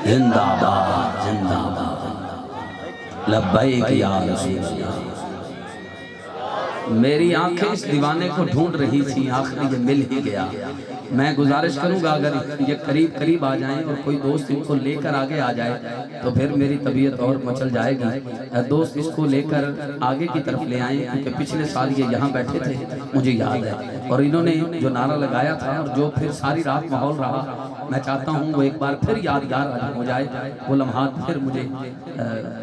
जिंदाबाद जिंदाबाद लब्बैक या रसूल अल्लाह। मेरी आंखें इस दीवाने को ढूंढ रही थी, आखिर ये मिल ही गया। मैं गुजारिश करूंगा अगर ये करीब करीब आ जाएं और कोई दोस्त इनको लेकर आगे आ जाए तो फिर मेरी तबीयत और मचल जाएगी। दोस्त इसको लेकर आगे की तरफ ले आए, क्योंकि पिछले साल ये यहाँ बैठे थे, मुझे याद है, और इन्होंने जो नारा लगाया था और जो फिर सारी रात माहौल रहा, मैं चाहता हूँ वो एक बार फिर यादगार हो जाए, वो लम्हात फिर मुझे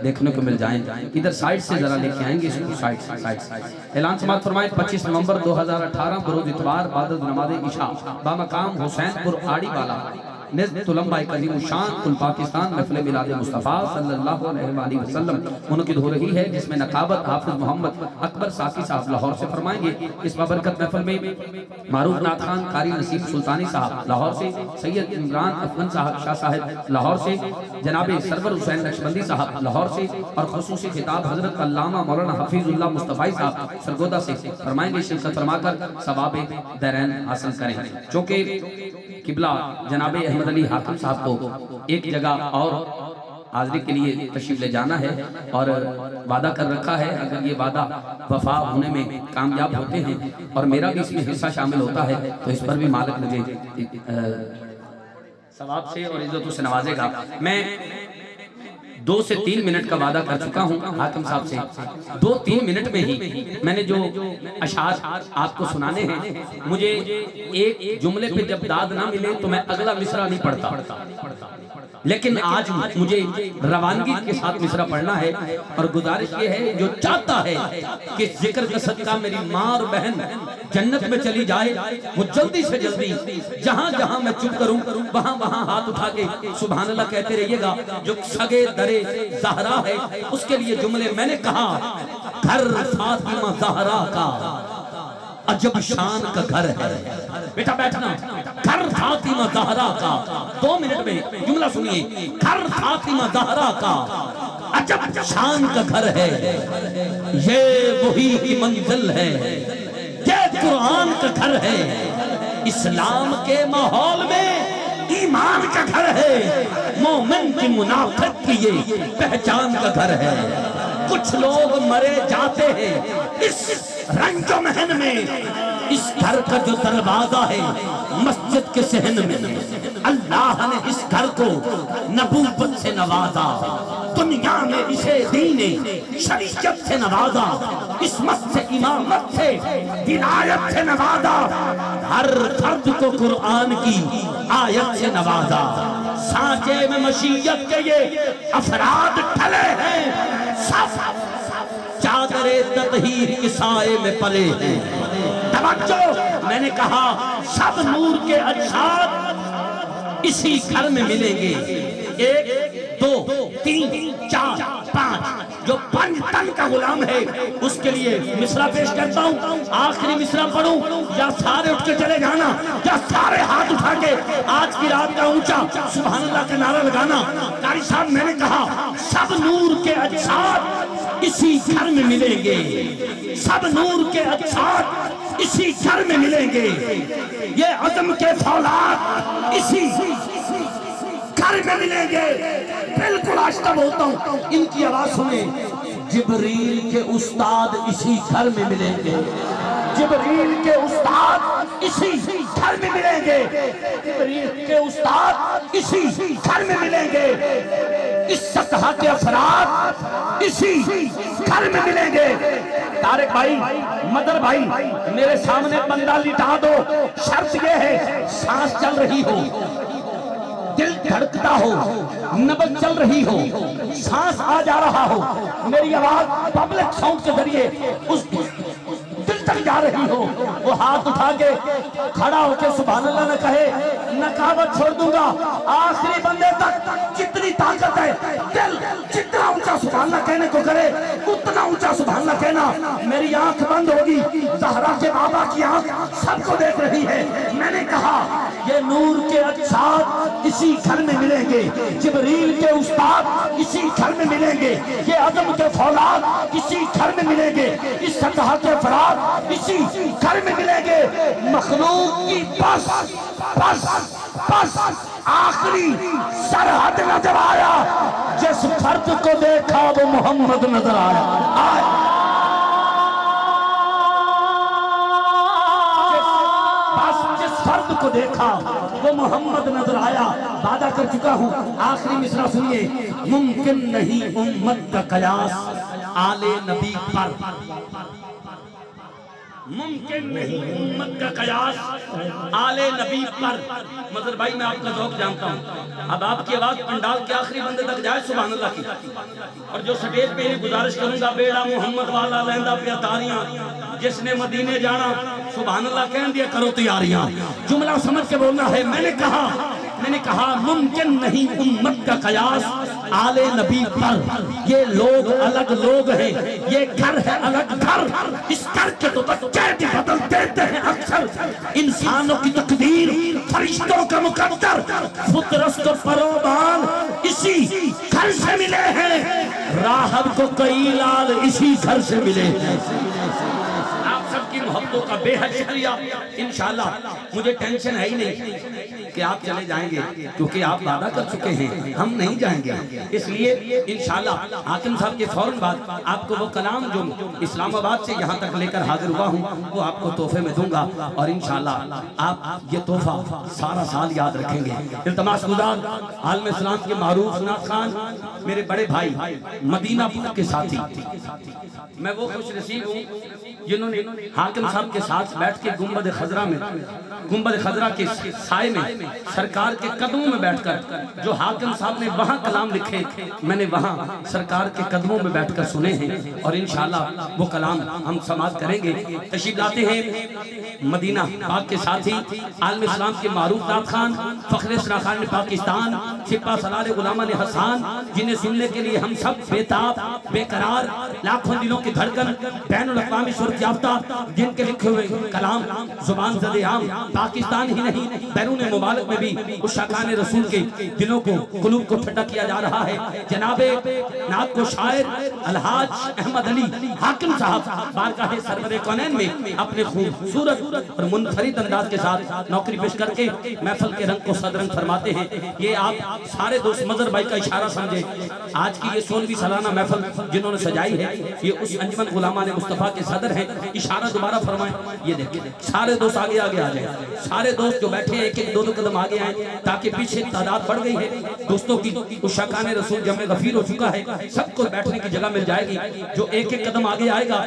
देखने को मिल जाएं। इधर साइड से जरा लेके आएंगे इसको, साइड ऐलान समात फरमाएं। 25 नवंबर 2018 बरोज इतवार बाद नमाज इशा बामकाम हुसैनपुर आड़ी वाला निज़्तुलम्बाए कज़ीम शान कुल पाकिस्तान महफ़िल मिलाद मुस्तफ़ा सल्लल्लाहु अलैहि वसल्लम मुनक़िद हो रही है, जिसमें नकाबत हाफिज़ मोहम्मद अकबर साकी साहब लाहौर से फरमाएंगे। इस बाबरकत महफ़िल में मारूफ नात खान कारी नसीम सुल्तानी साहब लाहौर से, सैयद इमरान अफगन साहब शाह साहब लाहौर से, जनाब सरवर हुसैन नक्शबंदी साहब लाहौर से, और ख़ुसूसी खिताब हज़रत अल्लामा मौलाना हफीज़ुल्लाह मुस्तफ़ाई साहब सरगोदा से फरमाएंगे। शिरकत फरमाकर सवाब दरैन हासिल करें। चूँकि किबला जनाब अहमद अली हाकिम साहब को एक जगह और हाज़िरी के लिए तशरीफ ले जाना है और वादा कर रखा है, अगर ये वादा वफा होने में कामयाब होते हैं और मेरा भी इसमें हिस्सा शामिल होता है तो इस पर भी मालिक मुझे सवाब से और इज्जतों से नवाजेगा। मैं 2 से 3 मिनट का वादा कर चुका हूँ हाकिम साहब से। 2-3 मिनट में ही मैंने जो अशार आपको सुनाने हैं, मुझे एक जुमले पे जब दाद ना मिले तो मैं अगला मिसरा नहीं पढ़ता, लेकिन आज मुझे रवानगी के साथ मिसरा पढ़ना है। और गुजारिश ये है, जो चाहता है कि जिक्र का सदका मेरी माँ और बहन जन्नत में चली जाए, वो जल्दी से जल्दी जहां जहां मैं चुप करूं वहां वहां हाथ उठा के सुभान अल्लाह कहते रहिएगा। जो सगे दरे ज़हरा है उसके लिए जुमले मैंने कहा, घर फातिमा ज़हरा का अजब शान का घर है। बेटा बैठना, घर फातिमा ज़हरा का 2 मिनट में जुमला सुनिए। घर फातिमा ज़हरा का अजब शान का घर है, ये वही की मंजिल है, ये कुरान का घर है, इस्लाम के माहौल में ईमान का घर है, मोमिन की मुनाफिक की ये पहचान का घर है। कुछ लोग मरे जाते हैं इस रंजो महन में, इस घर का जो दरवाजा है मस्जिद के सहन में, अल्लाह ने इस घर को नबूवत से नवाजा, दुनिया में इसे दीने शरीयत से नवाजा, इस्मत से इमामत से विलायत से नवाजा, हर फर्द को कुरान की आयत से नवाजा। सांचे में मशीयत के ये अफराद ठले हैं, सब चादरे ततहीर के साए में पले हैं। तवज्जो, मैंने कहा सब नूर के अजसाद इसी घर में मिलेंगे। 1 2 3 4 5 जो 5 तन का गुलाम है उसके लिए मिसरा पेश करता हूँ। आखिरी मिसरा पढ़ूं या सारे उठ के चले जाना, या सारे हाथ उठा के आज की रात का ऊंचा सुभान अल्लाह का नारा लगाना। कारी साहब, मैंने कहा सब नूर के अजसाद इसी घर में मिलेंगे, सब नूर के अजसाद इसी घर में मिलेंगे, ये अज़म के फौलाद इसी घर में मिलेंगे। बिल्कुल आस्था बोलता हूँ, इनकी आवाज सुने। जिब्रील के उस्ताद इसी घर में मिलेंगे, जिब्रील के उस्ताद इसी घर में मिलेंगे, जिब्रील के उस्ताद इसी घर में मिलेंगे, इस सतह के अफराद इसी घर में मिलेंगे। तारिक भाई, मदर भाई, मेरे सामने बंदा लिटा दो, शर्त ये है सांस चल रही हो, दिल धड़कता हो, नब्ज़ चल रही हो, सांस आ जा रहा हो, मेरी आवाज पब्लिक साउंड के जरिए उस दिल तक जा रही हो, वो हाथ उठा के खड़ा होके सुभान अल्लाह न कहे, नकाबत छोड़ दूंगा। आखिरी बंदे तक जितनी ताकत है, दिल जितना ऊंचा सुभान अल्लाह कहने को करे उतना ऊंचा सुभान अल्लाह कहना। मेरी आंख बंद होगी, ज़हरा के बाबा की आंख सबको देख रही है। मैंने कहा ये नूर के अजसाद इसी घर में मिलेंगे, जिब्रील के उस्ताद इसी घर में मिलेंगे, ये अज़म के फौलाद इसी घर में मिलेंगे, इस सतह के फराद इसी घर में मिलेंगे। मखलूक की बस बस आखिरी सरहद नजर आया, जिस फर्द को देखा वो मोहम्मद नजर आया। जिस फर्द को देखा वो मोहम्मद नजर आया। वादा कर चुका हूँ, आखिरी मिसरा सुनिए। मुमकिन नहीं उम्मत का कयास आले नबी पर, मुमकिन नहीं उम्मत का कयास आले नबी पर। मजर भाई मैं आपका ज़ौक़ जानता हूँ, अब आपकी आवाज़ पंडाल के आखिरी बंदे तक जाए सुभान अल्लाह की। और जो स्टेज पे गुजारिश करूंगा, बेड़ा मोहम्मद वाला लहंदा पे तारियां, जिसने मदीने जाना सुभान अल्लाह कह दिया करो तैयारियां। जुमला समझ के बोलना है। मैंने कहा मुमकिन नहीं उम्मत का कयास आले नबी पर। ये लोग अलग लोग हैं, ये घर है अलग घर। इस घर के तो बच्चे भी बदल देते हैं अक्सर। इंसानों की तकदीर फरिश्तों का मुकद्दर, फितरत को परोबान इसी घर से मिले हैं। राहब को कई लाल इसी घर से मिले हैं। आप सबकी मोहब्बतों का बेहद शुक्रिया। इंशाल्लाह मुझे टेंशन है ही नहीं कि आप चले जाएंगे, क्योंकि आप वादा कर चुके हैं हम नहीं जाएंगे। इसलिए इंशाल्लाह हाकिम साहब के फौरन बाद आपको वो कलाम जो इस्लामाबाद से यहाँ तक लेकर हाजिर हुआ हूँ वो आपको तोहफे में दूंगा। और इंशाल्लाह आप ये तोहफा सारा साल याद रखेंगे। इल्तमास गुज़ार आलम इस्लाम के मारूफ नाथ खान, मेरे बड़े भाई मदीना के साथी, मैं वो खुश नसीब हूँ जिन्होंने हाकिम साहब के साथ बैठ के गुंबद खजरा में, गुंबद खजरा के साए में, सरकार के कदमों में बैठकर जो हाकिम साहब ने वहाँ कलाम लिखे, मैंने वहाँ सरकार के कदमों में बैठकर सुने हैं। और इंशाल्लाह वो कलाम हम समाप्त करेंगे। तशरीफ लाते हैं मदीना पाक के साथी आलम इस्लाम के मारूफ नाथ खान, फखरे सराखान ने पाकिस्तान, सिपा सलार गुलामा ने हसान, जिन्हें सुनने के लिए हम सब बेताब बेकरार, लाखों दिलों की धड़कन, बैनुल अक़वामी शोहरत याफ्ता, जिनके लिखे हुए कलाम जुबान ज़दे आम पाकिस्तान ही नहीं बैरून मुबारक में भी उस शाखान रसूल के दिलों को कुलूब को ठंडा किया जा रहा है। जनाबे नात को शायर अलहाज अहमद अली हाकिम साहब बारगाह सरवरे कौनैन में अपने खूबसूरत और मुनफरिद अंदाज के साथ नौकरी पेश करके महफिल के रंग को सदरंग फरमाते हैं। ये आप सारे दोस्त मजर भाई का इशारा समझे। आज की ये 16वीं सालाना महफिल जिन्होंने सजाई है, ये उस अंजुमन गुलामा ने मुस्तफ़ा के सदर हैं। इशारा दोबारा फरमाएं। ये देखिए सारे दोस्त आगे आगे आ जाए, सारे दोस्त जो बैठे हैं एक एक दो दो कदम आगे आए, ताकि पीछे तादाद बढ़ गई है दोस्तों की। उस शाखान रसूल जमे गफीर हो चुका है, सबको बैठने की जगह मिल जाएगी। जो एक एक कदम आगे आएगा,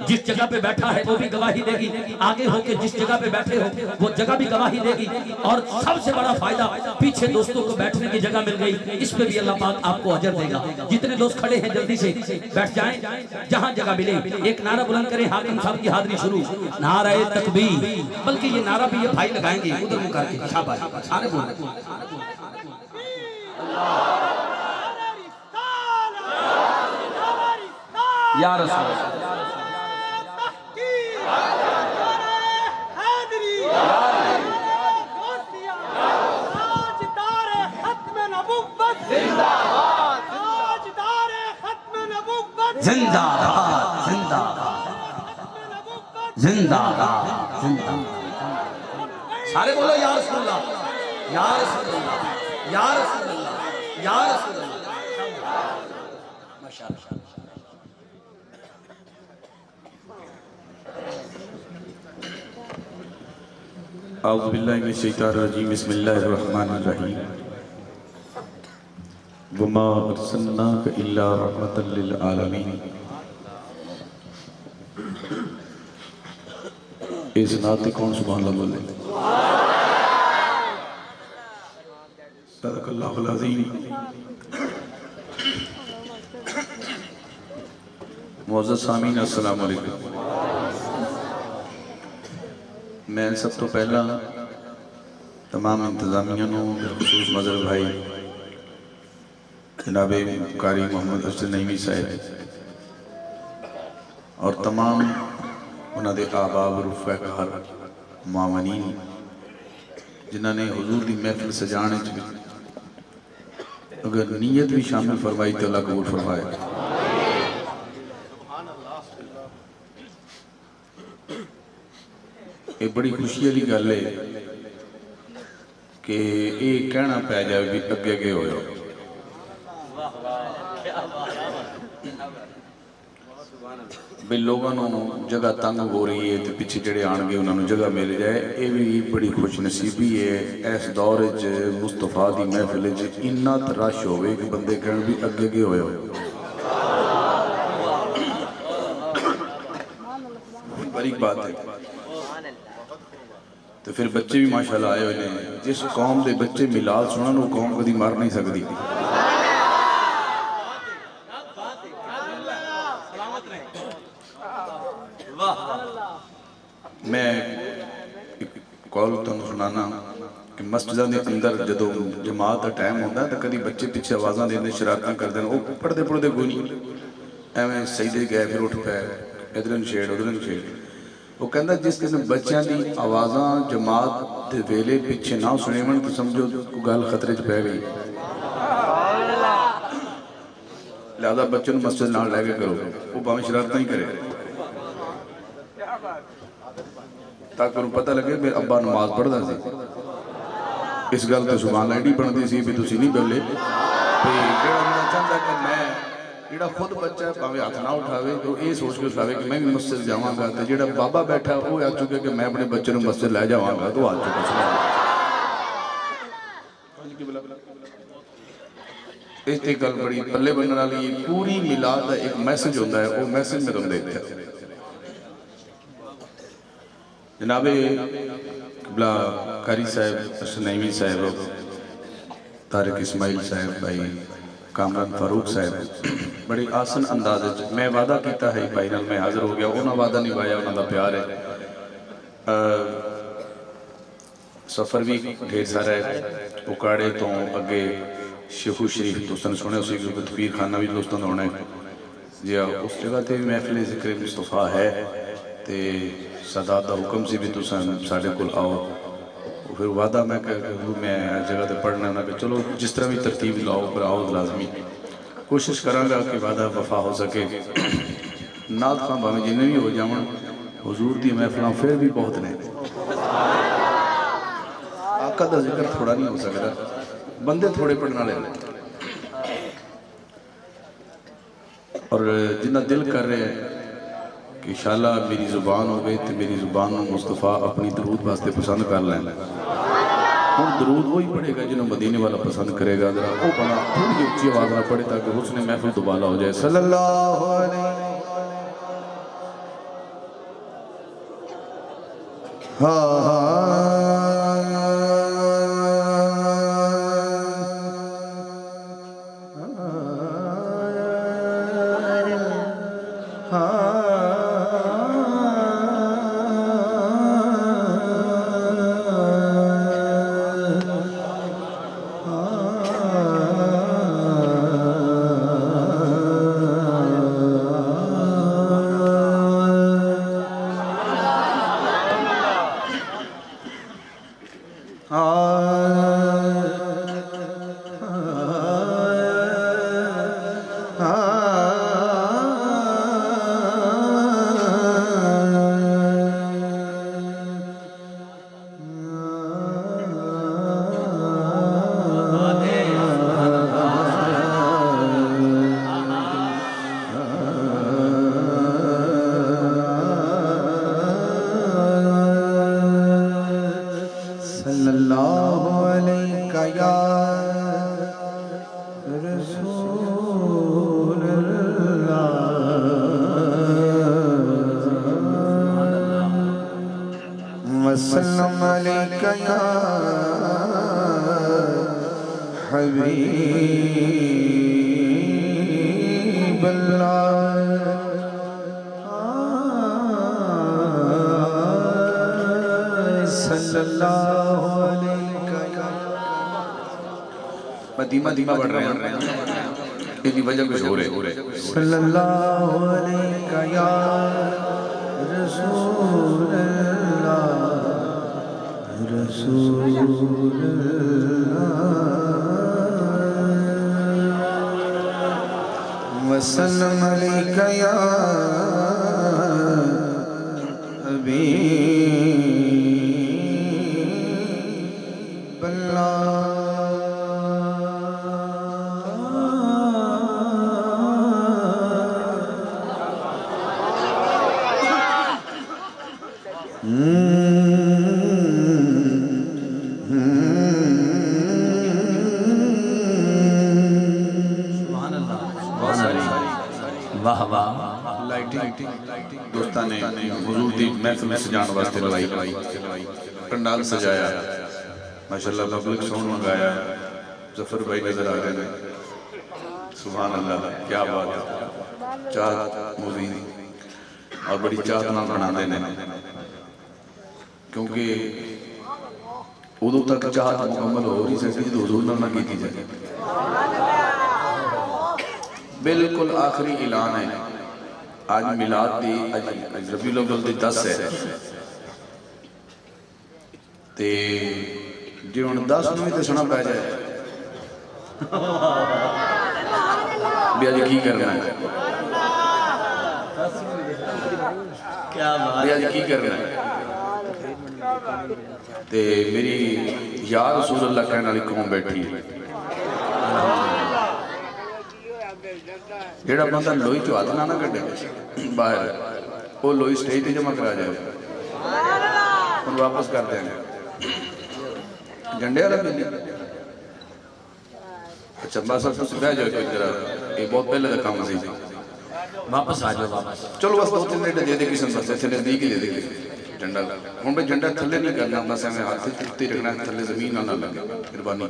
जिस जगह पे बैठा है वो भी गवाही देगी, आगे होके जिस जगह पे बैठे हो वो जगह भी गवाही देगी। और सबसे बड़ा फायदा पीछे दोस्तों को बैठने की जगह मिल गई, इस पे भी अल्लाह पाक आपको अजर देगा। जितने दोस्त खड़े हैं जल्दी से बैठ जाएं, जहां जगह मिले एक नारा बुलंद करें, हाकिम साहब की हाजिरी शुरू। नारे तकबीर, बल्कि ये नारा भी ये भाई लगाएंगे उधर मुंह करके, शाबाश सारे बोल। या रसूल जिंदाबाद जिंदाबाद जिंदाबाद जिंदाबाद। सारे बोलो या रसूलुल्लाह या रसूलुल्लाह या रसूलुल्लाह या रसूलुल्लाह। माशाअल्लाह। औज़ु बिल्लाहि मिनश शैतानिर रजीम, बिस्मिल्लाहिर रहमानिर रहीम। वमा अर्सलनाका इल्ला रहमतल लिल आलमीन। इस नाते कौन सुभान अल्लाह बोले? सदक़ल्लाहुल अज़ीम। मुअज़्ज़ज़ सामीन अस्सलाम वालेकुम। मैं सब तो पहला तमाम इंतज़ामिया नूं, बिलखुसूस मज़र भाई जनाबे कारी मोहम्मद अरशद नईमी साहब और तमाम उन्होंने आबाब रुफ़ाकार मावनीन जिन्होंने हुजूर की महफिल सजाने अगर नीयत भी शामिल फरमाई तो अल्लाह कबूल फरमाए। ये बड़ी खुशी वाली गल है कि ये कहना पै जाए भी अगे अगे होयो। भी लोगों जगह तंग हो रही है तो पिछे जड़े आने उन्होंने जगह मिल जाए, ये भी बड़ी खुश नसीबी है। इस दौर च मुस्तफा की महफिल इन्ना रश हो कि बंदे कह भी अगे अगे होयो। बड़ी बात है। तो फिर बच्चे भी माशाल्लाह आए हुए हैं। जिस कौम के बच्चे मिलाद सुनन वो कौम कभी मर नहीं सकती। मैं कॉल तुम सुनाना कि मस्जिदां दे अंदर जदों जमात का टाइम होता तो कभी बच्चे पिछे आवाज़ां देंदे शरारतां करदे वो पढ़ते पढ़ते कोई नहीं एवं सजदे गए फिर उठ पे इधर नशेड़ उधर नशेड़। वो कहता जिस दिन बच्चों की आवाज़ां जमात के वेले पिछे ना सुनेवन तो समझो गल खतरे च पै गई। लिहाजा बच्चों मस्जिद नाल लैके करो वो भावें शरारतां ही करे ताकि उन्हें पता लगे मेरा अब्बा नमाज पढ़ता सी। इस गल तो सुभान अल्लाह एडी बनती सी भी तुसीं नहीं बोले चाहता कि मैं जो खुद बच्चा भावें हाथ ना उठावे तो ये सोच के उठावे कि मैं भी मस्जिद जावांगा तो जो बाबा बैठा वो आ चुके कि मैं अपने बच्चे को मस्जिद लै जावांगा तो आ चुका। इस गल बड़ी पल्ले बनने वाली पूरी मिलाद का एक मैसेज होता है। वो मैसेज में तुम देखते जनाबे किबला कारी साहब नईमी साहब तारिक इस्माइल साहब भाई कामरान फारूक साहब बड़ी आसन अंदाज मैं वादा किया है भाई नाल मैं हाजिर हो गया। उन्होंने वादा निभाया उन्होंने प्यार है। सफ़र भी ढेर सारा है। उकाड़े तो अगे शेखू शरीफ दोस्तों ने सुने उसी तफीर खाना भी दोस्तों ने होना है जी। उस जगह पर भी महफिल जिक्र मुस्तफा है तो सदात का हुक्म से भी तुम साढ़े को आओ। फिर वादा मैं मैं जगह पर पढ़ना ना कि चलो जिस तरह भी तरतीब लाओ पर आओ लाजमी कोशिश करांगा कि वादा वफा हो सके। नात खां भावें जिन्ने भी हो जावन हुजूर दी महफिलां फिर भी बहुत ने। आका दा जिक्र थोड़ा नहीं हो सकता बंदे थोड़े पढ़ने वाले और जिन्ना दिल कर रहे हैं कि इंशाअल्लाह मेरी जुबान हो गई तो मेरी जुबान मुस्तफा अपनी दरूद वास्ते पसंद कर लें। हम दरूद वही पढ़ेगा जिन्होंने मदीने वाला पसंद करेगा। जरा वो बना थोड़ी ऊँची आवाज़ में पढ़े ताकि उसने महफिल दुबाला हो जाए। सल्लल्लाहु अलैहि वसल्लम अलैका या हबीब अल्लाह सल्लल्लाहु अलैका या। मैं धीमा धीमा बढ़ रहा हूँ इसकी वजह कुछ हो रही सल्लल्लाहु अलैका या रसूल रसूल वसल्लम अलैका या हबीब वाह वाह लाइटिंग दोस्तों ने हुजूर दी महफिल में सजाने वास्ते लगाई पंडाल सजाया माशाल्लाह पब्लिक साउंड मंगाया जफर भाई नजर आ रहे हैं सुभान अल्लाह क्या बात है चाहत मुजीद और बड़ी चाहत नाल बनाते हैं क्योंकि उदों तक चाहत मुकम्मल हो नहीं सकती जो हुजूर नाल ना की जाए बिल्कुल आखिरी ऐलान है आज मिलाद दी आज रबीउल अव्वल दी 10 है ते जे हुण 10 नूं ही दसना पै जाए भी अज की करना है क्या बात भी अज की करना है ते मेरी या रसूल अल्लाह कहने वाली कौम बैठी है जेड़ा बंदा लोई चो हाथ ना कटे बाहर वो लोई स्टेज पे जमा करा जाए हम वापस कर देंगे झंडे वाला भी नहीं अच्छा बस अब तुम बह जाओ कोई जरा ये बहुत पहले का काम सी वापस आ जाओ वापस चलो बस 2-3 मिनट दे दे किसी बस थे नजदीक ही दे दे झंडा हम भाई झंडा थल्ले नहीं करना बस हमें हाथ से चुपती रखना थल्ले जमीन ना लगे मेहरबानी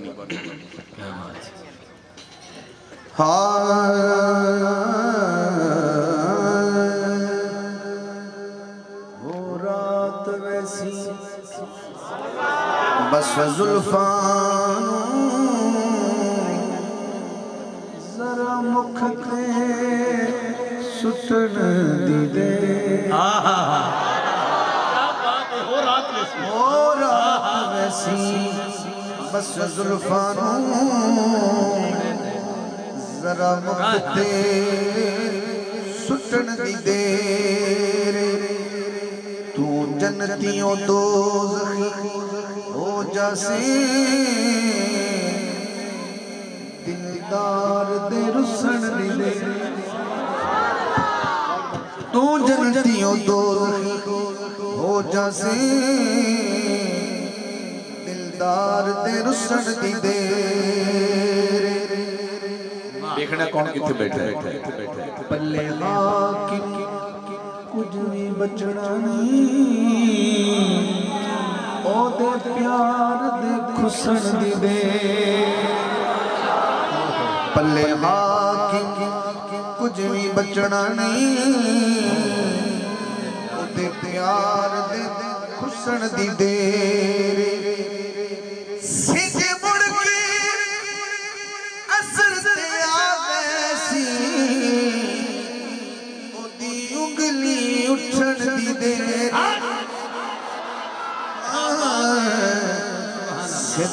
हो रात वैसी बस जुल्फान जरा मुख ते सुटन दी दे हो रात वैसी बस जुल्फान जरा मुक्ते सुटन दी देर तू जन्नतियों दोज़खी हो जासे दिलदार दे रुसन दी देर तू जन्नतियों दोज़खी हो जासे दिलदार दे रुसन दी देर देखना कौन कितने बैठा है पल्ले हाकिम कुछ भी बचना नहीं ओदे प्यार दे खुसन दी दे पल्ले हाकिम कुछ भी बचना नहीं ओदे प्यार दे खुसन दी दे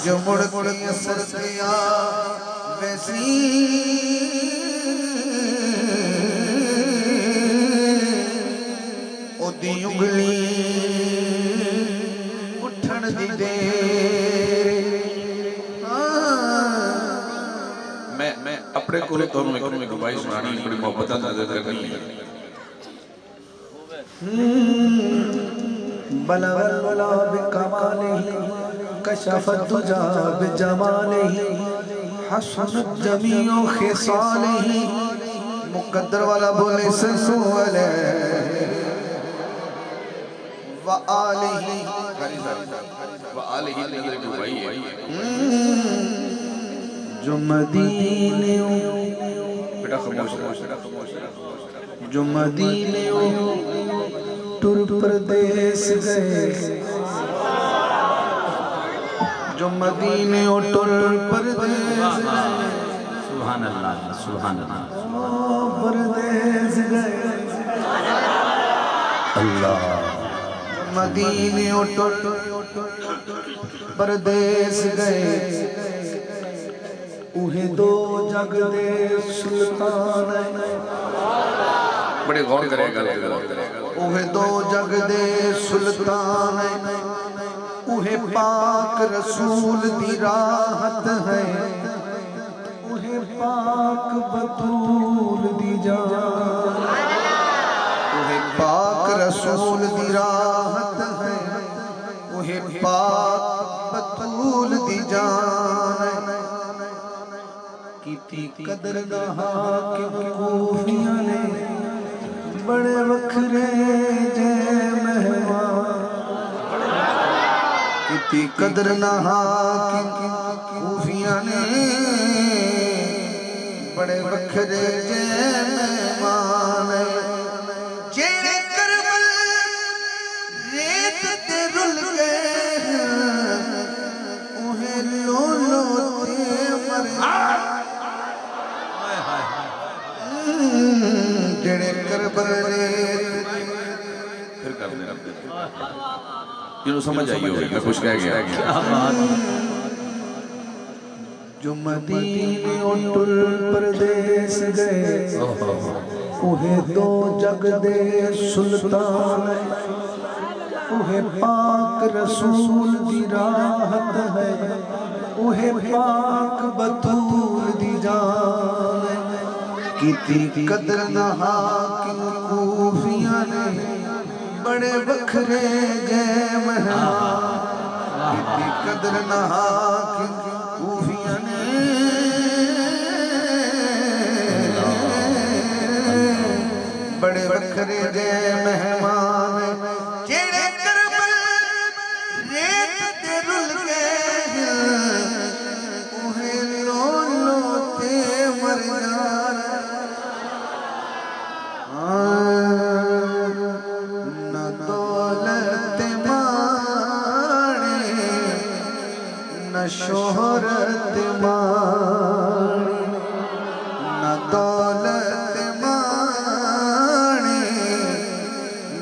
जो मुड़ के असर दिया वैसी ओदी उंगली उठन दी देर मैं अपने को तो एक भाई सुनानी बड़ी मोहब्बत नजर करनी है बलगल वला बिकमालिही कशफत दुजा बिजमालिही हसनत जमीउ खिसालिही मुकद्दर वाला बोले सल्लल्लाहु अलैहि व आलिही अंदर जो भाई है जो मदीने बेटा खामोश जो मदीने टुर परदेस गए जो मदीने टुर परदेस सुभान अल्लाह परदेस गए अल्लाह मदीने टुर परदेस गए उहे दो जग दे सुल्तान बड़े गौर करेगा उहे दो जग दे सुल्तान उहे पाक रसूल दी राहत है, उहे पाक बतूल दी जान। उहे पाक रसूल दी राहत है, उहे पाक बतूल दी जान। कीती कदर दा हाकिम कूफियां ने, बड़े वखरे जे मेहमान। कीती कदर ना हाकिम कूफियां ने, बड़े वखरे जे मेहमान। जेड़े करबल रेत ते रुल गए, उहे लो लो ते मर। जेड़े करबल रेत फिर कर दे जिन्हों समझ आई होगी मैं कुछ कह गया। जो मदीने टुर परदेस गए, उहे दो जग दे सुल्तान। उहे पाक रसूल दी राहत है, उहे पाक बतूल दी जान। कीती कदर ना हाकिम कूफियां ने, बड़े बखरे जे मेहमान। कीती कदर ना हाकिम कूफियां ने, बड़े बखरे जे मेहमान। जेड़े करबल रेत ते रुल गए, उहे लो लो ते मर जान। न दौलत माणे, न शोहरत माणे, न दौलत माणे,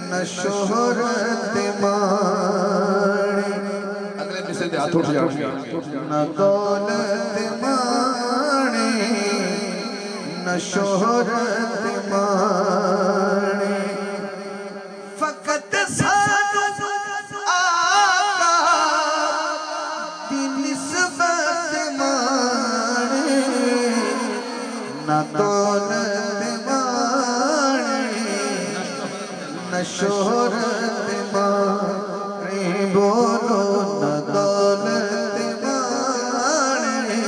न शोहरत माणे। अगले मिसरे दे हाथ उठ जाएंगे। न दौलत माणे, न शोहरत माणे। फकत सानू आका दी निस्बत माणे, न दौलत माणे, न शोहरत माणे। बोलो न दौलत माणे,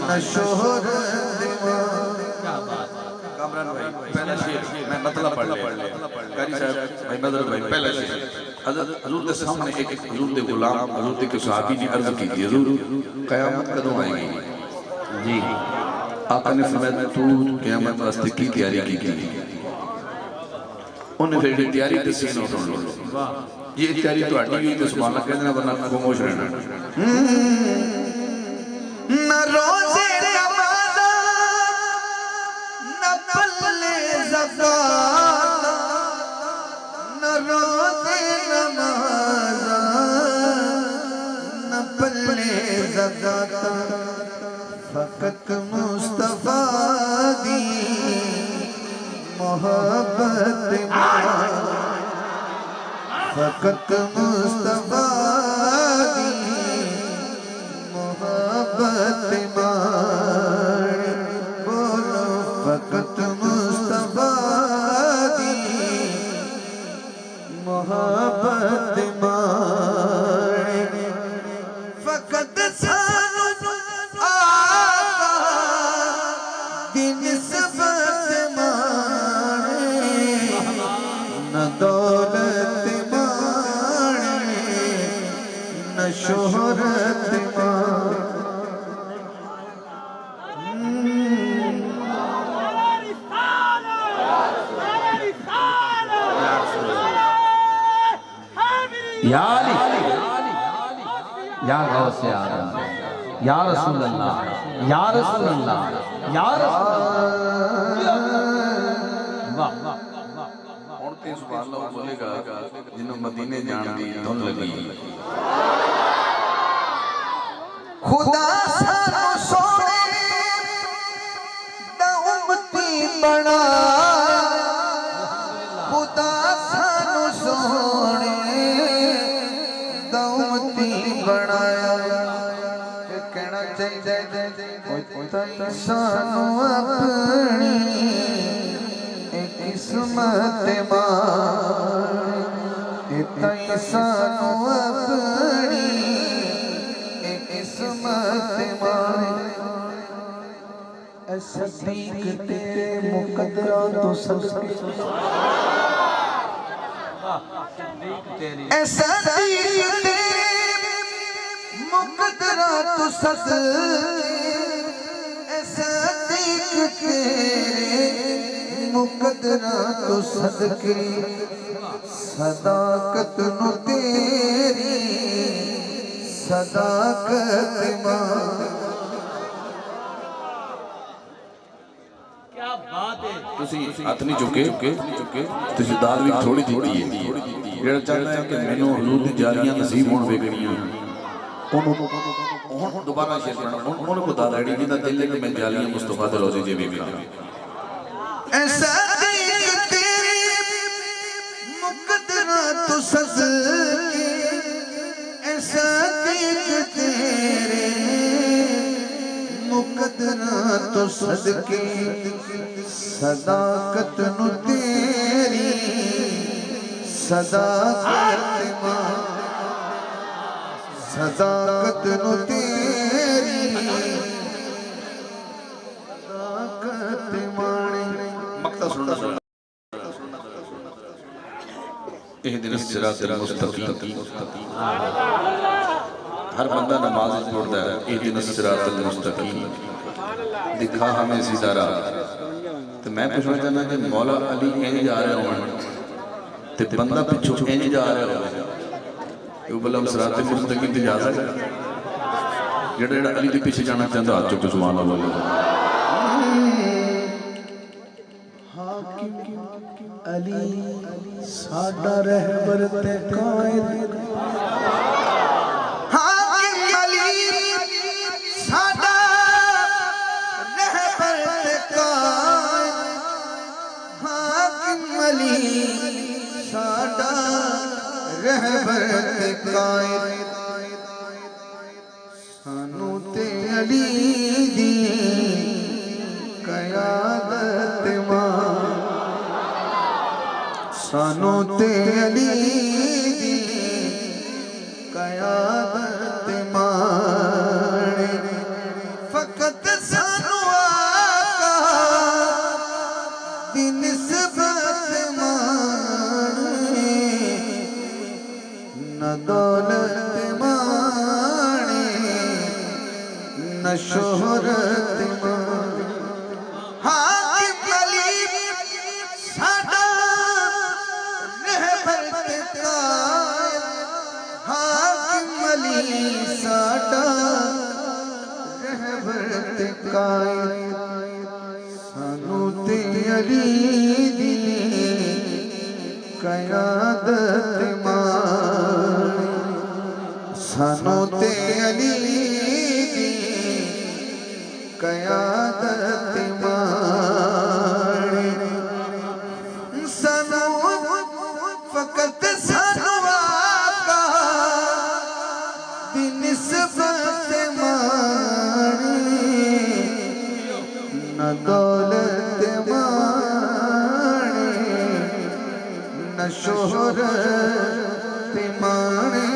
न शोहरत माणे। कामरान भाई पहला शेर मैं मतलब पढ़ ले। कारी साहब भाई मदद भाई पहला शेर हजरत हुजूर के सामने एक हुजूर के गुलाम हुजूर के सहाबी ने अर्ज की थी, हुजूर कयामत कदों आएगी जी? आका ने फरमाया तू कयामत वास्ते की तैयारी की? उन्हें फिर तैयारी दसी ना सुन लो। ये तैयारी ਤੁਹਾਡੀ ਹੋਈ ਤੇ ਸੁਭਾਨ ਅੱਲਾह कहना वरना खामोश रहना। न रोजे नमाज़ा, न पल्ले ज़कात। न रोजे नमाज़ा, न पल्ले ज़कात। फकत मुस्तफा दी मोहब्बत मां। फकत मुस्तफा दी मोहब्बत मां। बोलो फकत मुस्तफा दी मोहब्बत मां। फकत सानू आका दी निस्बत मां। न दौलत माणे, न शोहरत माणे। या अली, या गौसे आज़म, या रसूल अल्लाह, या रसूल अल्लाह, या रसूल अल्लाह। वाह ਹੁਣ ਤੇ ਸੁਭਾਨ ਅੱਲਾਹ ਬੋਲੇਗਾ ਜਿਹਨੂੰ ਮਦੀਨੇ ਜਾਣ ਦੀ ਧੁਨ ਲੱਗੀ। खुदा सानू सोने दा उम्मती बना। खुदा सानू सोने दा ताई सानू अपनी किस्मत मार ताई सानू अपनी किस्मत मार सदीक तेरे मुकद्दरा तो सदके सदीक तेरे मुकद्दरा तो सदके सदीक तेरे मुकद्दरा तो सदके सदाकत नु तेरी सदाकत मां ਤੁਸੀਂ ਹੱਥ ਨਹੀਂ ਚੁੱਕੇ ਤੁਸੀਂ ਦਾਦ ਵੀ ਥੋੜੀ ਦਿੱਤੀ ਹੈ ਜਿਹੜਾ ਚਾਹੁੰਦਾ ਹੈ ਕਿ ਮੈਨੂੰ ਹਜ਼ੂਰ ਦੀ ਜਾਰੀਆਂ ਨਸੀਬ ਹੋਣ ਵੇਖਣੀਆਂ ਉਹਨੂੰ ਹੁਣ ਦੁਬਾਰਾ ਸ਼ੇਅਰ ਕਰਨਾ ਉਹਨੂੰ ਕੋ ਦਾਦ ਆੜੀ ਜਿਹਦਾ ਦਿਲ ਹੈ ਕਿ ਮੈਂ ਜਾਲੀਆਂ ਮੁਸਤਫਾ ਦੇ ਰੋਜ਼ੇ ਜੇ ਵੇਖਾਂ ऐसा देख तेरे मुकद्दरा तो सदके ऐसा देख तेरे मुकद्दरा तो सदके सदाकत नु तेरी सदाकत मां सदाकत नु तेरी सदाकत माने मक्ता सुनना इहदिनस सिरातल मुस्तकीम हर बंदा नमाज पढ़ता है इहदिनस सिरातल मुस्तकीम दिखा हमें सीधा राह तो मैं पूछना चाहना कि मौला अली इंज जा रहे हो ते बंदा पिछू इंज जा रहा हो वो बल्लम सिरातल मुस्तकीम ते जा सकता जेड़ा अली के पीछे जाना चाहता हाथ चुक सुभान अल्लाह अली साडा रहबर ते कायद हाकिम अली साडा रहबर ते कायद हाकिम अली साडा रहबर ते कायद सानू ते अली दी कयादत मां सानू ते अली दी कयादत माने फकत सानू आका दी निस्बत माने न दौलत माने न शोहरत माने हाकिम अली साडा हाकिम अली साडा रहबर ते कायद सानू ते अली दी कयादत माने सानू ते अली दी कयादत माने सानू फकत सानू आका दी निस्बत माने न दौलत माने न शोहरत माने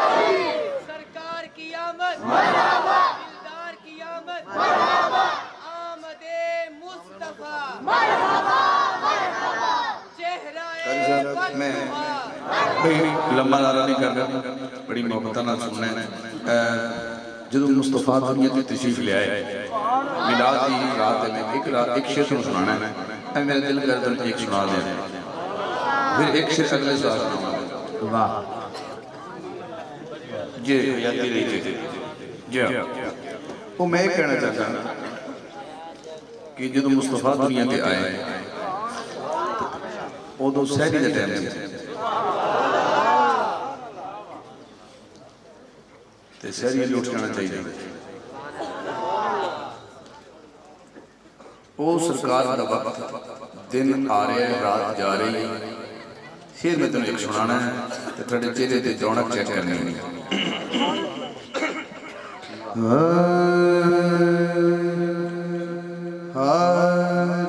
सरकार की आमद दिलदार की आमद आमदे मुस्तफा चेहरा मैं कोई लंबा नारा नहीं कर रहा बड़ी मोहब्बत नाल सुनना है जो मुस्तफा दुनिया की तशरीफ ले आए मिलाद की रात में एक शेर सुनाना है मेरा दिल कर एक सुना दे फिर एक शेर अगले साल वाह ये यादी रही थी जी वो मैं कहना चाहता कि जो मुस्तफा दुनिया के आए उदों सहरी का टाइम से सहरी भी उठ जाना चाहिए। वो सरकार का वक्त दिन आ रहे हैं रात जा रही है। फिर मैं तुम्हें एक सुनाना है तो थोड़े चेहरे से रौनक चेक करनी है।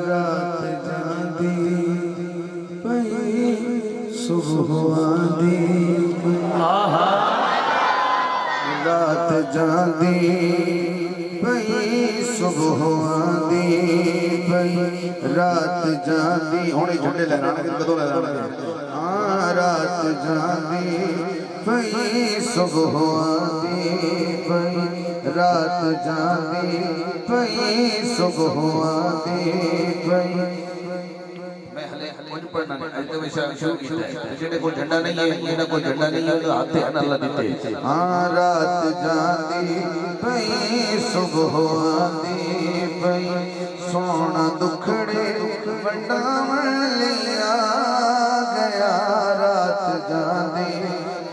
रात जांदी पई सुबह आंदी, रात जांदी पई सुबह आंदी पई, रात जांदी हुणे झंडे लहराने कदों लहराने। हाँ रात जांदी पई सुबह आंदी पई, रात जांदी पई सुबह आंदी पई। मैं हले कुछ पढ़ना नहीं तो विषय शुरू किया है। जेडे कोई झंडा नहीं है इना कोई झंडा नहीं है तो हाथे हन अल्लाह देते। हाँ रात जांदी पई सुबह आंदी पई, सोना दुखड़े वंडावन लिया गया। रात जांदी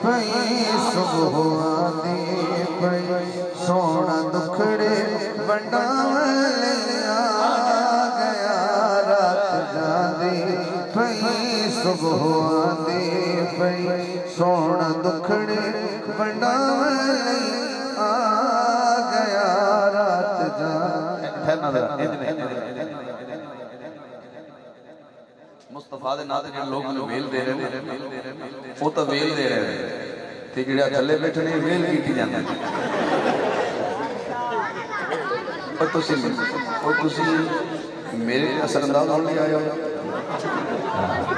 पई सुबह आंदी पई, सोना दुखड़े वंडावन लिया गया। रात जांदी पई सुबह आंदी पई, सोना दुखड़े वंडावन लिया गया। रात जांदी मुस्तफा दे नाते जिहड़े लोग मैनूं वेल दे रहे ने वो तो वेल दे रहे हैं ते जिहड़ा थल्ले बैठे ने वेल कीती जांदी। पर तुसी मेरे असरअंदाज होण नहीं आए हो।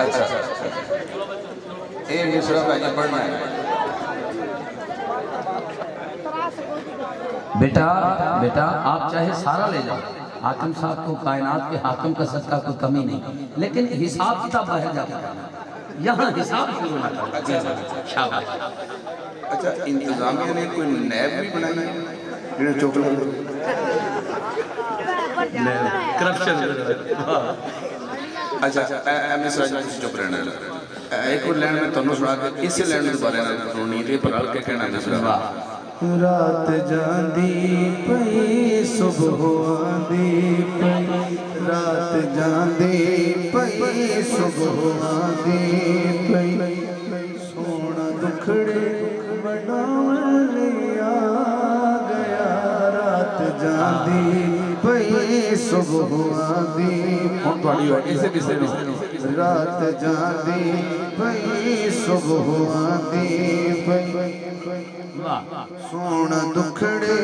अच्छा ये मिसरा भाई पढ़ना है। बेटा बेटा आप चाहे सारा ले जाओ, हाकिम साहब को कायनात के हाकिम का सदका कोई कमी नहीं, लेकिन हिसाब किताब बाहर जाकर करना, यहाँ हिसाब शुरू ना करना। शाबाश। अच्छा इंतजामिया ने कोई नैब भी बनाई है जिन्हें चौकलेट करप्शन। अच्छा मिसरा जी चुप रहना एक और लाइन में तुहानू सुना के इस लाइन के बारे में सुननी है पर हल्के कहना मिसरा। रात जांदी पई सुबह आंदी पई, रात जांदी पई सुबह आंदी पई, सोना दुखड़े वंडावन लिया गया। रात जांदी पई सुबह आंदी रात जांदी पई सुबह आंदी पई, सोना दुखड़े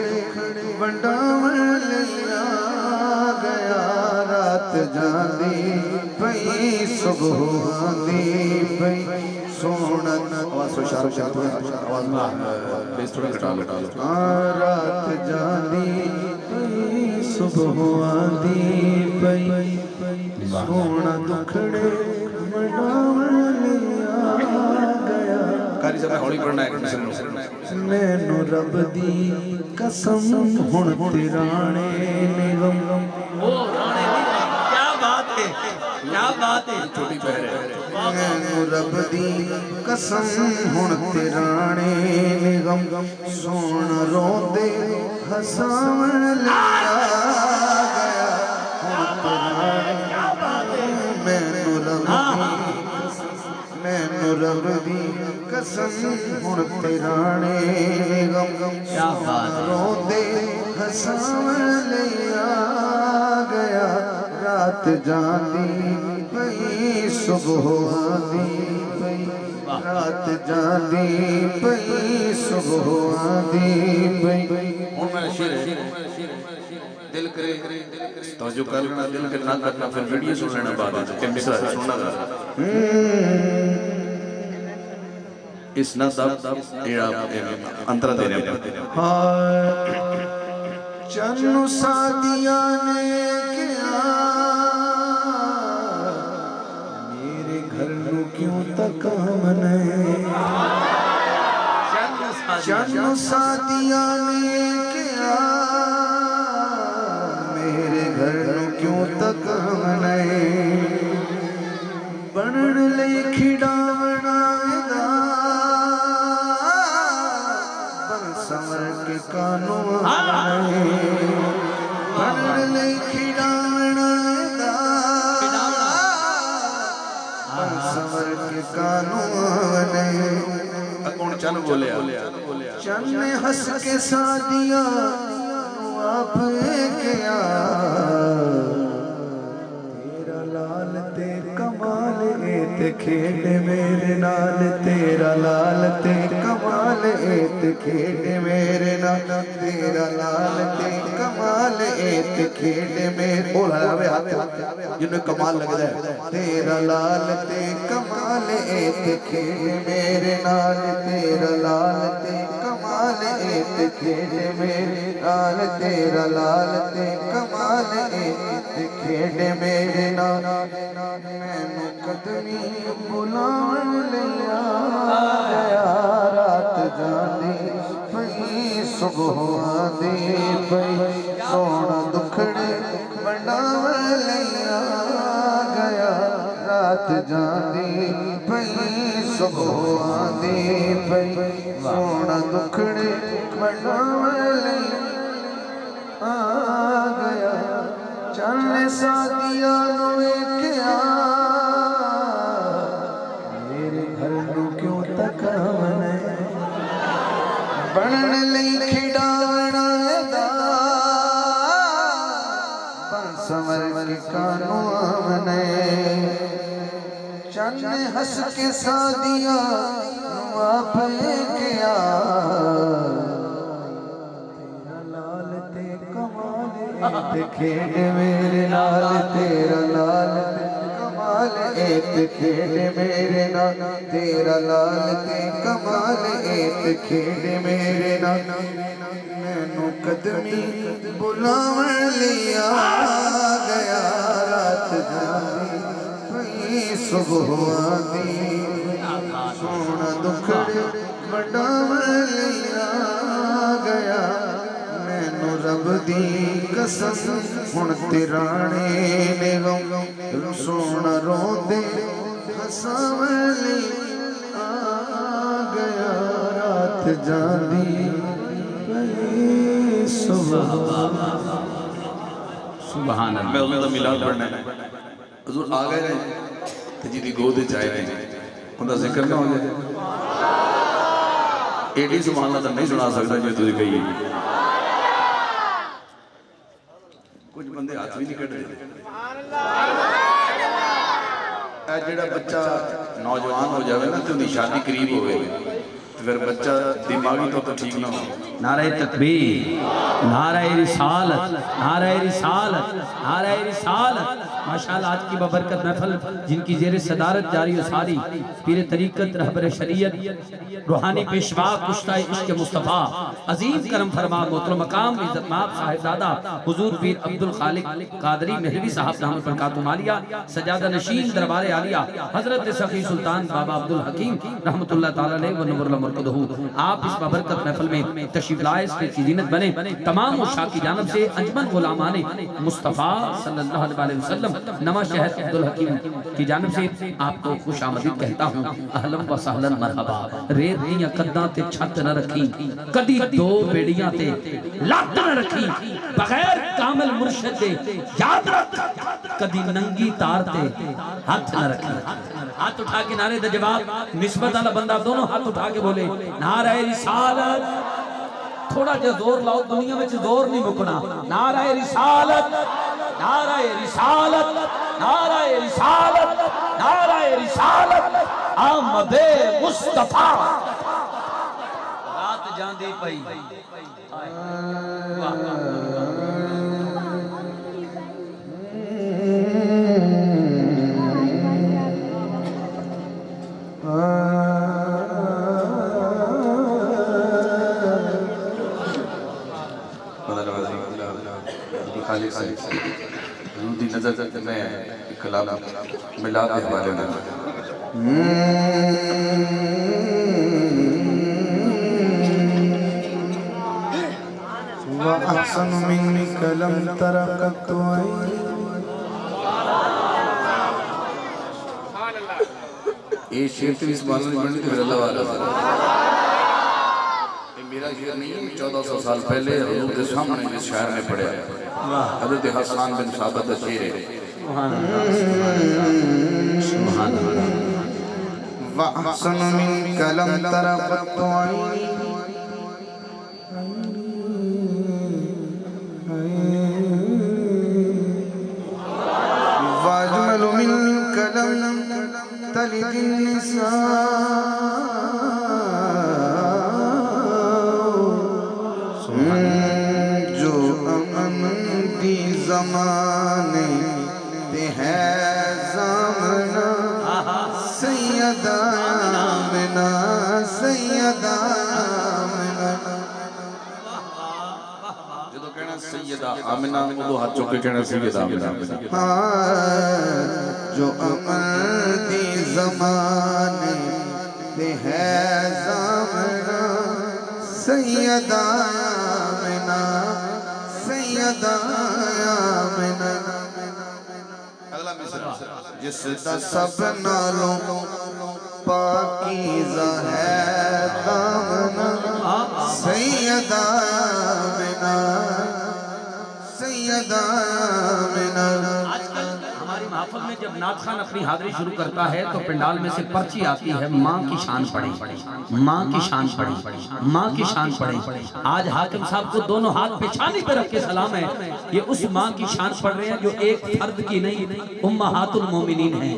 वंडावन लिया गया। रात जांदी पई सुबह आंदी पई, सोना आवाज थोड़ा घटा लो। रात जांदी पई सुबह आंदी पई, सोना दुखड़े वंडावन लिया गया। कारी साहब हौली पढ़ना है। मैनू रब दी कसम हुण तिराणे निगम। ओ राणे क्या बात है, क्या बात है। छोटी पहर है। मैनू रब दी कसम हुण तिराणे निगम, सोना रोंदे हसावन लिया गया। हुण तिराणे मैनू रब दी कसम हुण तिराणे निगम, रोंदे हसावन लिया गया। रात जांदी पई सुबह आंदी पई, रात जांदी पई सुबह आंदी पई। हुण मेरा शेर है। दिल करे तवज्जो कर लेना, दिल के ना करना, फिर वीडियो सुन लेना बाद में कि मिसरा सुनना था। इस ना सब अंतरा दे रहे हैं। चन्नू सादिया ने क्या मेरे घर नू क्यों तक मने। चन्नू सादिया ने क्या मेरे घर नू क्यों तक मने। बनन चन्न हंस के सादिया आप गया तेरा लाल ते कमाल ते खेड मेरे नाल तेरा लाल ते कमाल ते खेड मेरे नाल तेरा लाल ते कमाल ते खेड मेरे बोल हलावे हाथ जिन्हें कमाल लगदा है तेरा लाल ते कमाल ते खेड मेरे नाल तेरा लाल ते कमाल ते खेड मेरे नाल तेरा लाल ते कमाल ते खेड मेरे नाल मैनू कदमी बुलावन लिया गया रात जानी पई सुबह आंदी पई सोना दुखड़े वंडावन लिया गया रात जानी पई सुबह आंदी पई सोना दुखड़े वंडावन लिया आ गया चलने सादिया वेख्या मेरे घर नू क्यों तकावन बनन लई खिडावना दा बन संवर के कानू आमने चन्न हंस के सादिया आप गया ते खेड मेरे नाल तेरा लाल ते कमाल ते खेड मेरे नाल तेरा लाल ते कमाल ते खेड मेरे नाल मैनू कदमी बुलावन लिया गया रात जानी पई सुबह आंदी सोना दुखड़े वंडावन लिया गया रब दी कसम हुण तिराने ने गम सोना रोंदे हसावली आ गया रात जांदी सुबह सुभान अल्लाह। मैं उन्होंने मिलाद पढ़ना है हजूर आ गए ते जी दी गोद च आए ने उनका जिक्र ना हो जाए एडी सुभान अल्लाह तो नहीं सुना सकता जो तुझे कही कुछ बंदे हाथ भी नहीं कट जो बच्चा नौजवान हो जाए ना तो शादी करीब हो गई फिर बच्चा दिमागी तो ठीक ना हो। नारे तकबीर, नारे रिसालत, नारे रिसालत, नारे रिसालत। माशाअल्लाह आज की बबरकत महफिल जिनकी जेर सदारत जारी हो सारी पीर तरीकत रहबर शरीयत रूहानी पेशवा कुश्ता इश्क मुस्तफ़ा अजीम करम फरमा मोहतरम मकाम इज्जत माब साहिबजादा हुजूर पीर अब्दुल खालिक कादरी मेहरवी साहब दामत बरकातुहू आलिया सजादा नशीन दरबार आलिया हजरत सखी सुल्तान बाबा अब्दुल हकीम रहमतुल्लाह तआला अलैहि व नव्वर मरकदहू आप इस बबरकत महफिल में तशरीफ लाए इसकी जीनत बने। तमाम उशा की जानब से अंजमन गुलामाने मुस्तफ़ा सल्लल्लाहु अलैहि वसल्लम नवा शहर अब्दुल हकीम की जानब से आपको खुश आमदीद कहता हूँ। अहलन व सहलन मरहबा। रेत दियां कद्दां ते छत न रखी कदी दो बेड़ियां ते लत न रखी बगैर कामिल मुर्शिद दे याद रख कदी नंगी तार ते हाथ न रखी। हाथ उठा के नारे दा जवाब निस्बत वाला बंदा दोनों हाथ उठा के बोले नारे रिसालत। थोड़ा जो जोर लाओ दुनिया में जोर नहीं मुकना। नारे रिसालत, नारे रिसालत, नारे रिसालत, नारे रिसालत। आमदे मुस्तफा रात जांदी पई। खालिक से रूदी नजर में कलाम मिलाद के हवाले में व अहसन मिन्नी कलम तरकत ये शेर तो इस बात में बनने तो फिर अल्लाह वाला मेरा शेर नहीं है। 1400 साल पहले हुजूर के सामने इस शहर में पढ़ा हज़रत हसन बिन साबित का शेर है। व वअहसन मिनक लम तरा क़त्तु ऐनी वअजमलु मिनक लम तलिदिन निसा जो अमन दी ज़माने ते है ज़माना सैयदा आमिना सैयदा आमिना ਜਦੋਂ ਕਹਿਣਾ ਸੈਯਦਾ ਆਮਿਨਾ ਉਦੋਂ ਹੱਥ ਚੁੱਕ ਕੇ ਕਹਿਣਾ ਸੈਯਦਾ ਆਮਿਨਾ जो अमन दी ज़माने ते है ज़माना सैयदा आमिना सैयदा आमिना ਅਗਲਾ ਮਿਸਰਾ जिसदा सब नालों पाकीज़ा है दामना सैयदा आमिना सैयदा आमिना। आजकल हमारी महफिल में जब नात खान अपनी हाजिरी शुरू करता है तो पंडाल में से पर्ची आती है माँ की शान पढ़ी, माँ की शान पढ़ी, माँ की शान पढ़ी। आज हाकिम साहब को दोनों हाथ पे छाती पे रख के सलाम है, ये उस माँ की शान पढ़ रहे हैं जो एक फर्द की नहीं उम्महातुल मोमिनीन है,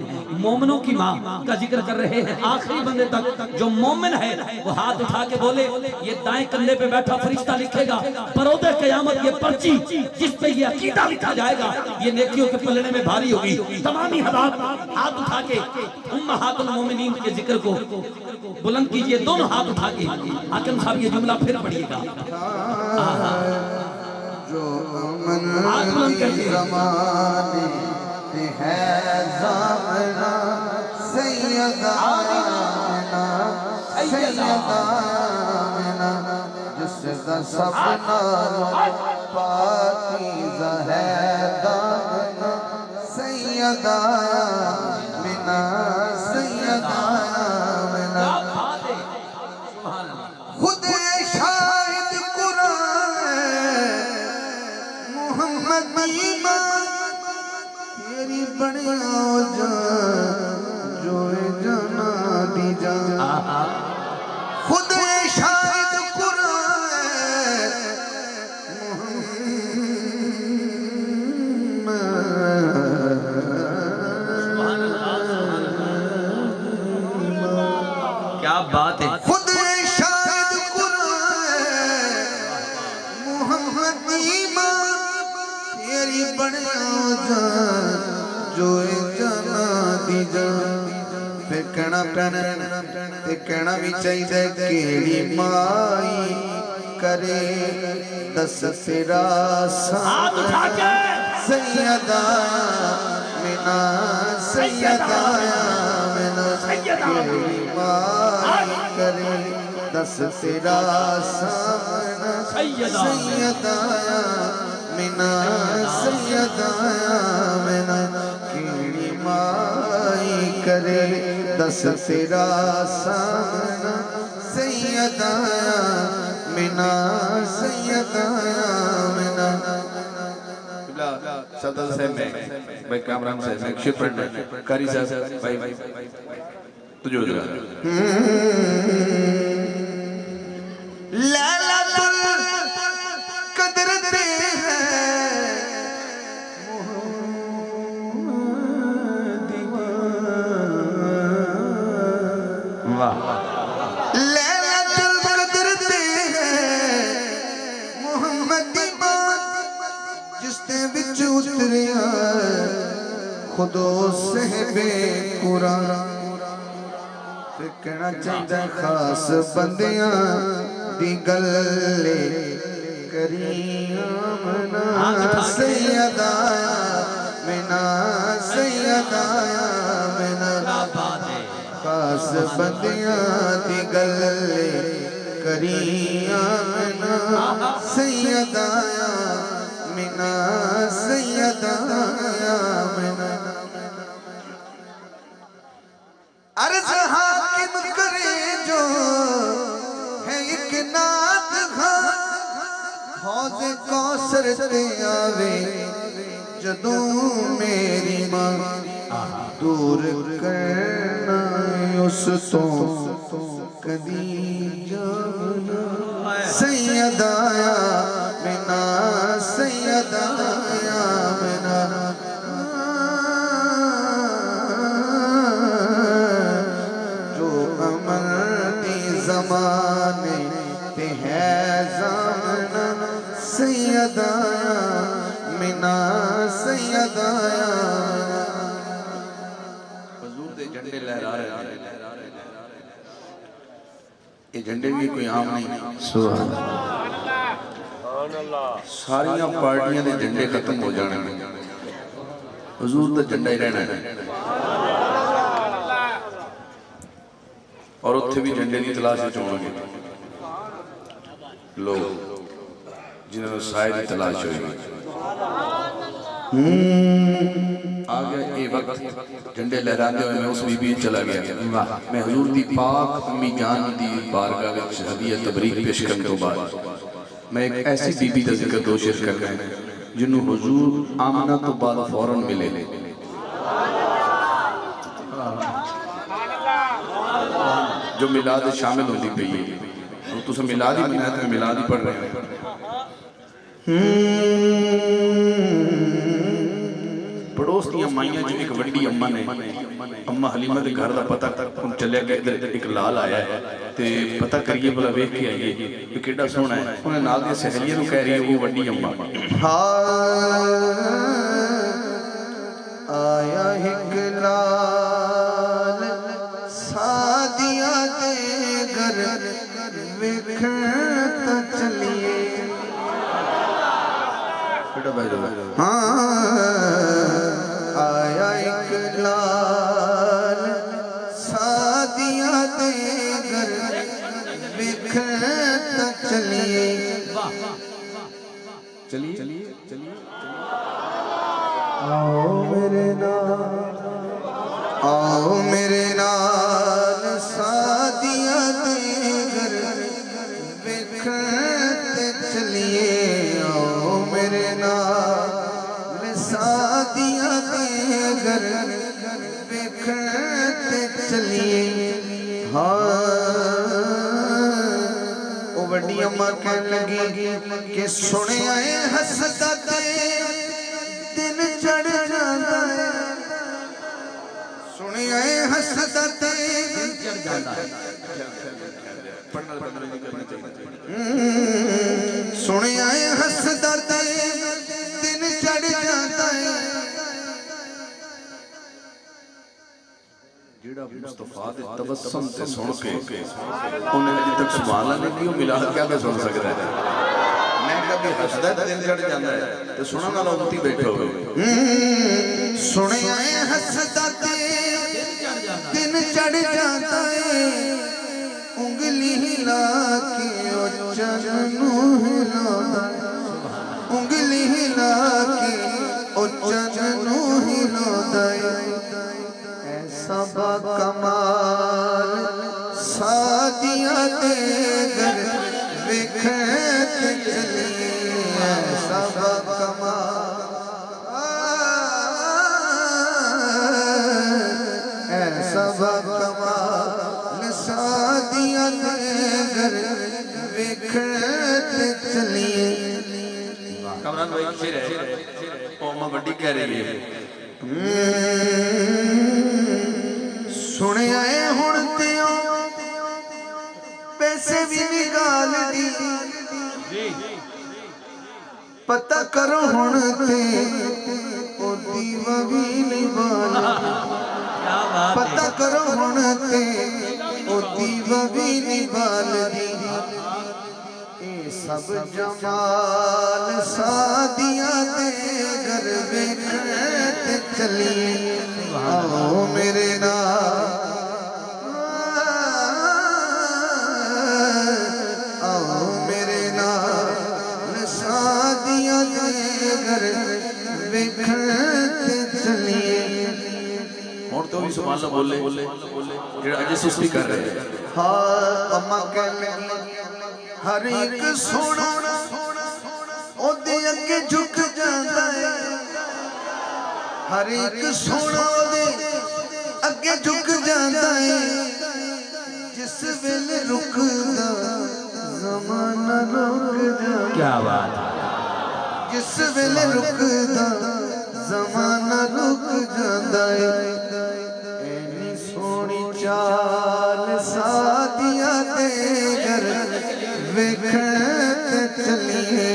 मोमिनों की माँ का जिक्र कर रहे हैं। आखिरी बंदे तक जो मोमिन है वो हाथ उठा के बोले, ये दाएं कंधे पे बैठा फरिश्ता लिखेगा परोदे क़यामत ये पर्ची जिस पे ये अकीदा लिखा जाएगा ये नेकियों के पलड़े में भारी होगी। तमामी हज़रात हाथ उठा के उम्महातुल मोमिनीन के जिक्र को बुलंद कीजिए, दोनों हाथ उठा के। हाकिम साहब ये जुमला फिर पढ़िएगा। जो अमन की ज़माने ते है ज़माना सैयदा आमिना सैयदा आमिना जिसदा सब नालों पाकीज़ा है दामना सैयदा आमिना सैयदा आमिना। खुद शाहिद कुरान मोहम्मद ईमान तेरी बनिया जो जाना दी जा खुद शाहिद कुरान क्या बात है। खुद शाहिद कुरान मोहम्मद ईमान तेरी बनिया जो जाना दी जा। फिर कहना पैना ते कहना भी चाहिए केड़ी माई करे दस तेरा हाथ उठा के सैयदा आमिना सैयदा आमिना केड़ी माई करे दस तेरा सामना सैयदा आमिना सैयदा आमिना केड़ी माई करे दस तेरा सामना सैयदा आमिना सैयदा आमिना। सदर साहब में भाई कामरान साहब में शिफ्ट कारी साहब भाई तुझे लैलतुल कद्र ते है वाह लैलतुल कद्र ते है मोहम्मद ईमान जिसते विच उतरिया खुदो सहबे कुरान। फिर कहना चाहिए खास बंदियां दी गल्ले करीमना सैयदा आमिना सैयदा आमिना खास बंदियां दी गल्ले करीमना सैयदा आमिना सैयदा आमिना। अर्ज़ हाकिम करे जो है एक नात खां हौज़े कौसर ते आवे जदों मेरी मां दूर करना उस तो कदी जाना सैयदाया बिना सैयदाया बिना जो अमल दी ज़माने पे है ज़माना सैयदाया बिना सैयदाया हुजूर दे झंडे लहरा रहे हैं। ये झंडे भी कोई आम नहीं। सुभान सारिया पार्टियां दे झंडे खत्म हो जाने हुजूर दा झंडा ही रहना है। और उत्थे भी झंडे की तलाश होंगे लोग जिन्होंने साए की तलाश होगी। आ गया ये वक्त झंडे लहराते हुए मैं उस बीबी चला गया। मैं हुजूर दी पाक अम्मी जान दी बारगाह विच हदीया तबरीक पेश करने तो बाद मैं एक ऐसी बीबी का जिक्र दो शेर कर रहा हूं जिन्होंने हुजूर आमना तो बाद फौरन मिले। जो मिलाद शामिल होती पई है तुम मिलाद ही मनाया तो मिलाद ही पढ़ रहे हैं। पड़ोस दी माइयां जो एक वड्डी अम्मा ने अम्मा हलीमा के घर का पता चलिया कि इधर एक लाल आया है ते पता करिए भला वेख के आइए कि कितना सोहना है। उन्हें नाल दी सहेलियां नूं कह रही है वो वड्डी अम्मा आया एक लाल सादिया दे घर वेखता चलिए। हाँ आया एक लाल सादिया दे घर वेखता चलिए। चलिए चलिए चलिए आओ मेरे नाल सादिया दे घर वेखते चलिए। आओ मेरे नाल सादिया दे घर वेखते चलिए। हाँ वो वड्डी अम्मा कहने लगी कि सुने आए हसदा दिन चढ़ जाता है। सुने आए हसदा दिन चढ़ जाता है। सुने आए हसदा दिन चढ़ जाता है। जेड़ा मुस्तफा दे तबस्सुम ते सुन के उन्हें अभी तक सुभान अल्लाह नहीं की मिलाद क्या मैं सुन सकता है। मैं कभी हसदा दिन चढ़ जाता है तो सुनने वाला उम्मती बैठे हो। सुने आए हसदा दिन चढ़ जाता है। उंगली हिला के उच्चनू हिलाता है। उंगली हिला के उच्चनू हिलाता है। ऐसा कमाल सादिया दे घर वेखते चलिए। ऐसा कमाल ऐसा कमाल सादिया दे घर वेखते चलिए। कमरान भाई शेर है ओ अम्मा वड्डी कह रही है। सुने आए हुण तेओ पैसे भी निकाल दी। पता करो हुण ते ओ दीवा भी निभाल। पता करो हुण ते ओ दीवा भी निभाल दी। ए सब जमाल सादिया दे घर वेखते चलिए। आओ मेरे आओ मेरे नाल सादिया दे घर वेखते चलिए। और तो भी सुभान अल्लाह बोले जेड़ा अजे सुस्ती कर रहे हैं। हाँ अम्मा कहने हर एक सोना ओदे अगे झुक जाता है। हर एक सोना ओदे अगे झुक जाता है। जिस वेले रुकदा ज़माना रुक जा क्या बात है जिस वेले रुकदा ज़माना रुक जांदा है ऐनी सोहनी चाल सादिया दे घर वेखण ते चलिए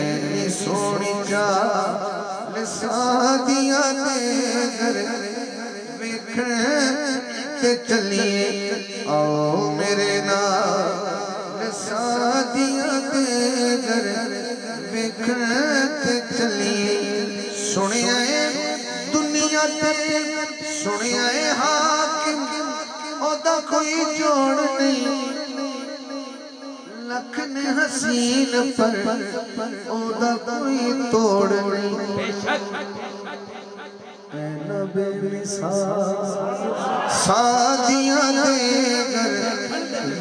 ऐनी सोहनी चाल सादिया दे घर वेखण ते चलिए आओ मेरे नाल सादिया दे घर वेखण ते चलिए सुनिया दुनिया ते सुनिया हाकिम ओदा कोई जोड़ नहीं लख ने हसीन पर ओदा कोई तोड़ नहीं ऐना बेमिसाल सादिया दे घर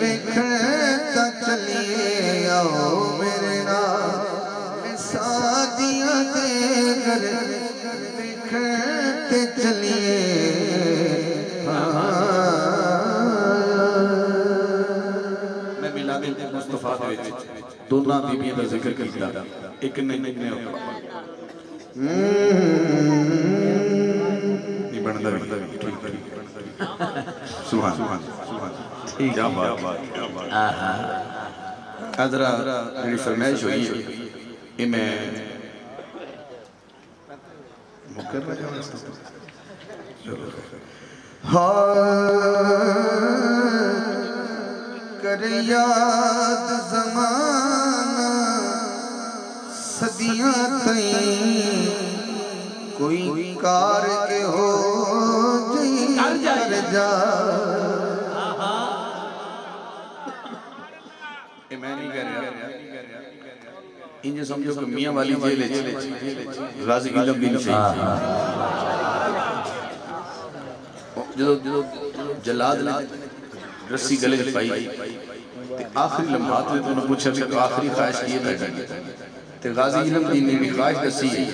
वेखण ता चलिए आओ मेरे नाल सादिया दे घर वेखण ते चलिए मैं मिलाद मुस्तफा दे विच दोनों बीबियां दा जिक्र कीता एक ने नहीं बनदा भी ठीक सुभान ठीक क्या बात आहा अजरा मेरी फरमाइश हुई है ये मैं मुकर्रर चलो कर याद ज़माना सदियां तई कोई कार के हो कर जा ये मैं नहीं कह रहा इंज समझो कि मियां वाली जेल गाजी इलम दिन से जो जलाद ने रस्सी गले च पाई ते आखिरी लम्हात में उन्होंने पूछा कि आखिरी ख्वाहिश की है ते गाजी इलम दीन ने भी ख्वाहिश दसी है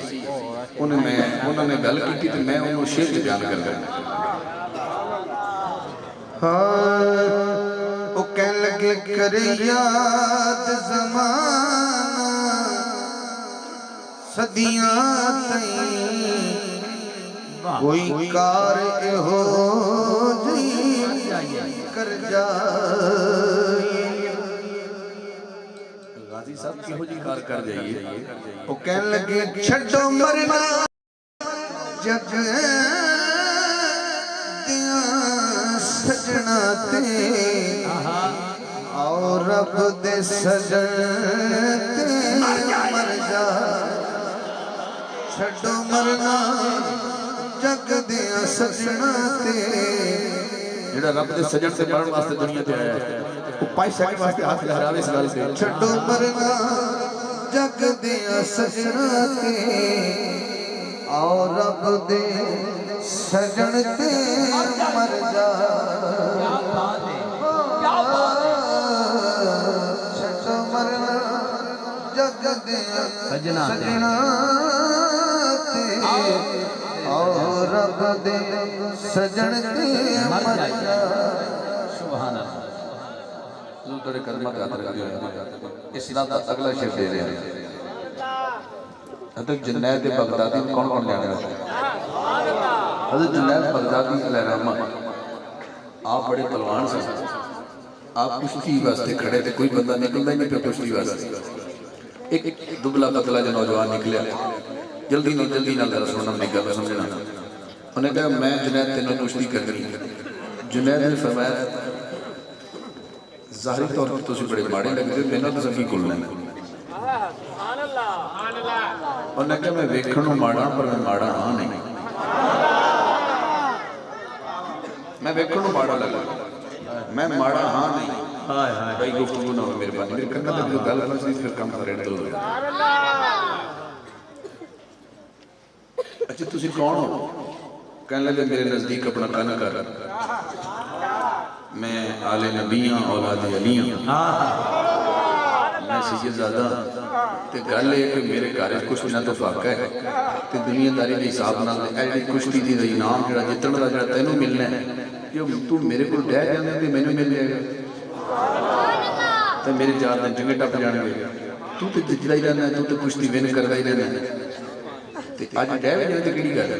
उन्होंने गल की तो मैं उन्होंने शेर च बयान कर रहा वो कह लगे कर याद ज़माना सदियां तई कोई कार हो कर जाए गाजी साहब किहो जी कार कर जाइए वो कह लगे छड्डो मरना जग दिया सजना ते और रब दे सजन ते मर जा छड्डो मरना जग दिया सजना ते जेड़ा रब दे सजन से मरण वास्ते दुनिया ते आया है वो 5 सेकंड वास्ते हाथ लहरावे इस गल से छड्डो मरना जग दिया सजना ते और रब दे सजन ते मर जा छड्डो मरना जग दिया सजना ते और रब दे सजन ते मर जा सुभान अल्लाह तेरे कदम का हाथ रख दिया इस रात अगला शेर दे रहे हैं हज़रत जुनैद बगदादी कौन कौन ले आया हज़रत जुनैद बगदादी अलैहिर्रहमत आप बड़े पहलवान से आप कुश्ती वास्ते खड़े थे कोई बंदा निकलता ही नहीं पे कुश्ती वास्ते एक दुबला पतला जो नौजवान निकले जल्दी ना जरा सुनना मेरी गल समझना उन्हें कहा मैं जुनैद तेनों कुश्ती करनी जुनैद ने फरमाया ज़ाहिरी तौर पर तुम बड़े माड़े लगते मैंने तो सभी कुलना उन्हें कहा मैं वेखण नूं माड़ा पर मैं माड़ा हाँ नहीं मैं वेखण नूं माड़ा लगा मैं माड़ा हाँ नहीं भाई गुफ्तगू ना हो मेहरबानी मेरे कन्ना ते जो गल फसी फिर काम करे तो अच्छा तुसी कौन हो कहने लगे मेरे नजदीक अपना कन कर मैं आले नबी हाँ औलाद अली हाँ मैं सैयदजादा ते गल है कि मेरे घर कुछ ना तो फाका है ਤੇ ਦੁਨੀਆਦਾਰੀ ਦੇ ਹਿਸਾਬ ਨਾਲ ਐਡੀ ਕੁਸ਼ਤੀ ਦੀ ਇਨਾਮ ਜਿਹੜਾ ਜਿੱਤਣ ਦਾ ਜਿਹੜਾ ਤੈਨੂੰ ਮਿਲਣਾ ਹੈ, ਜੇ ਤੂੰ ਮੇਰੇ ਕੋਲ ਡਹਿ ਜਾਂਦਾ ਤੇ ਮੈਨੂੰ ਮਿਲ ਜਾਏਗਾ ਤੇ ਮੇਰੇ 4 ਦਿਨ ਚੰਗੇ ਟੱਪ ਜਾਣਗੇ। ਤੂੰ ਤੇ ਜਿੱਤਦਾ ਹੀ ਰਹਿਣਾ, ਤੂੰ ਤੇ ਕੁਸ਼ਤੀ ਵਿਨ ਕਰਦਾ ਹੀ ਰਹਿਣਾ ਤੇ ਅੱਜ ਡਹਿ ਵੀ ਜਾਣਾ ਤੇ ਕਿਹੜੀ ਗੱਲ ਹੈ।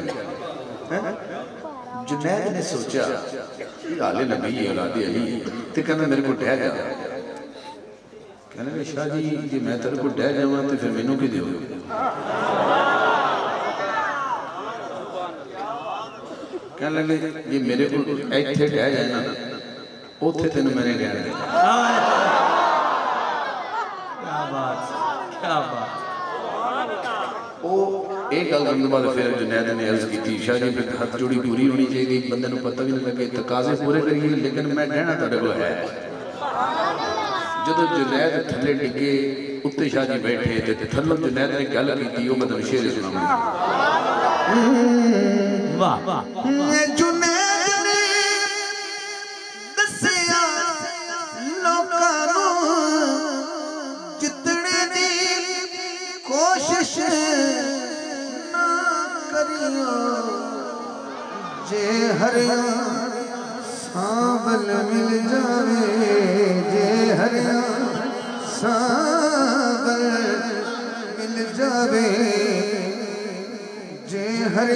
जुनैद ने सोचा आले नबी औलादे अली ते कहना मेरे को डह जा, कहने शाह जी जे मैं तेरे को डह जावां तो फिर मैनू की दिओ। कहने लगे जे मेरे को इत्थे डह जाना उत्थे तैनूं मैंने डहना। क्या बात, क्या बात। एक गल करने बाद फिर जुनैद ने अर्ज की शाह जी फिर हथ जोड़ी पूरी होनी चाहिए, बंदे को पता भी नहीं लगे तकाजे पूरे करिए लेकिन मैं कहना तुहाडे कोल है। जदों जुनैद थल्ले डिगे उत्ते शाह जी बैठे ते थल्लों जुनैद ने गल की, वो मैं तुहानूं शेर सुणाऊंगा। वाह वाह। जुनैद ने दसिया लोकां नूं जितने दी कोशिश जे हर सांवल मिल जावे, जे हर सांवल मिल जावे, जे हर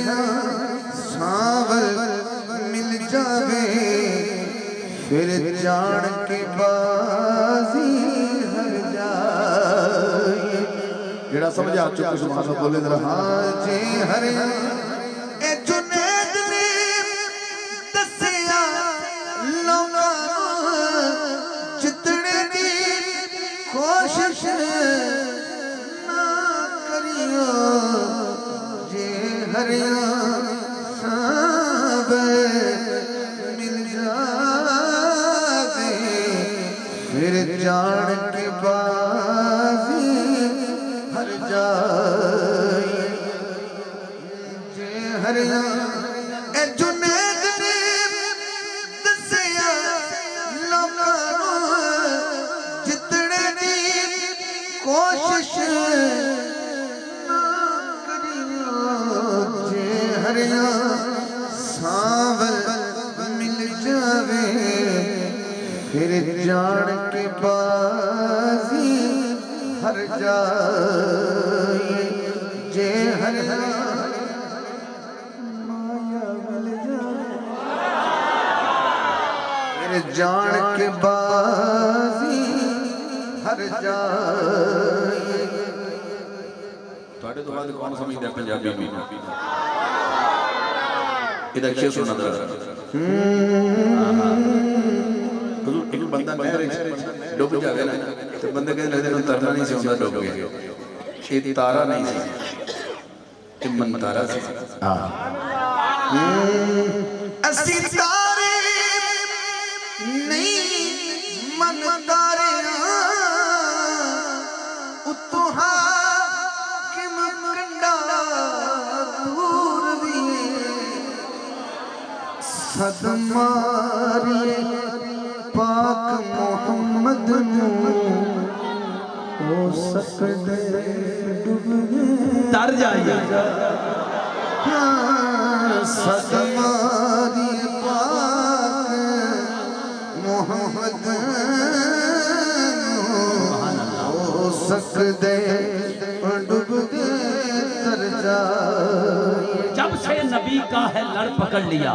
सांवल मिल जावे, फिर जान के बाजी हर जाए। जेड़ा समझ आ चुका सुभान अल्लाह बोले जरा हाँ। जे हर जुनैद ने दसिया लोकां जितने दी कोशिश ना करियो, जे हरिया सांवल मिल जावे, फिर जान के बाजी हर जाए। जे हरिया जुनैद ने दसिया लोकां जितने दी कोशिश ना करियो, जे हरिया सांवल मिल जावे, फिर जान के बाजी हर जाए। जे हरिया जान के बाजी हर जाए। ਤੁਹਾਡੇ ਤੋਂ ਬਾਅਦ ਕੌਣ ਸਮਝਦਾ ਪੰਜਾਬੀ में ਇਹਦਾ शेर सुना जरा। एक बंदा नहर डुब जाए ना तो बंदे कहते लगते तरना नहीं सी आंदा, डुब गया। ये तारा नहीं सी, ये मनतारा सी। असी तारे नहीं मन तारे उतों हाकिम कंडा दूर भी सदमारी पाक मोहम्मद हो सकदे डूब तर जाइए सदमारी पाक मोहम्मद हो सकदे डूबदे तर जाए। जब से नबी का है लड़ पकड़ लिया,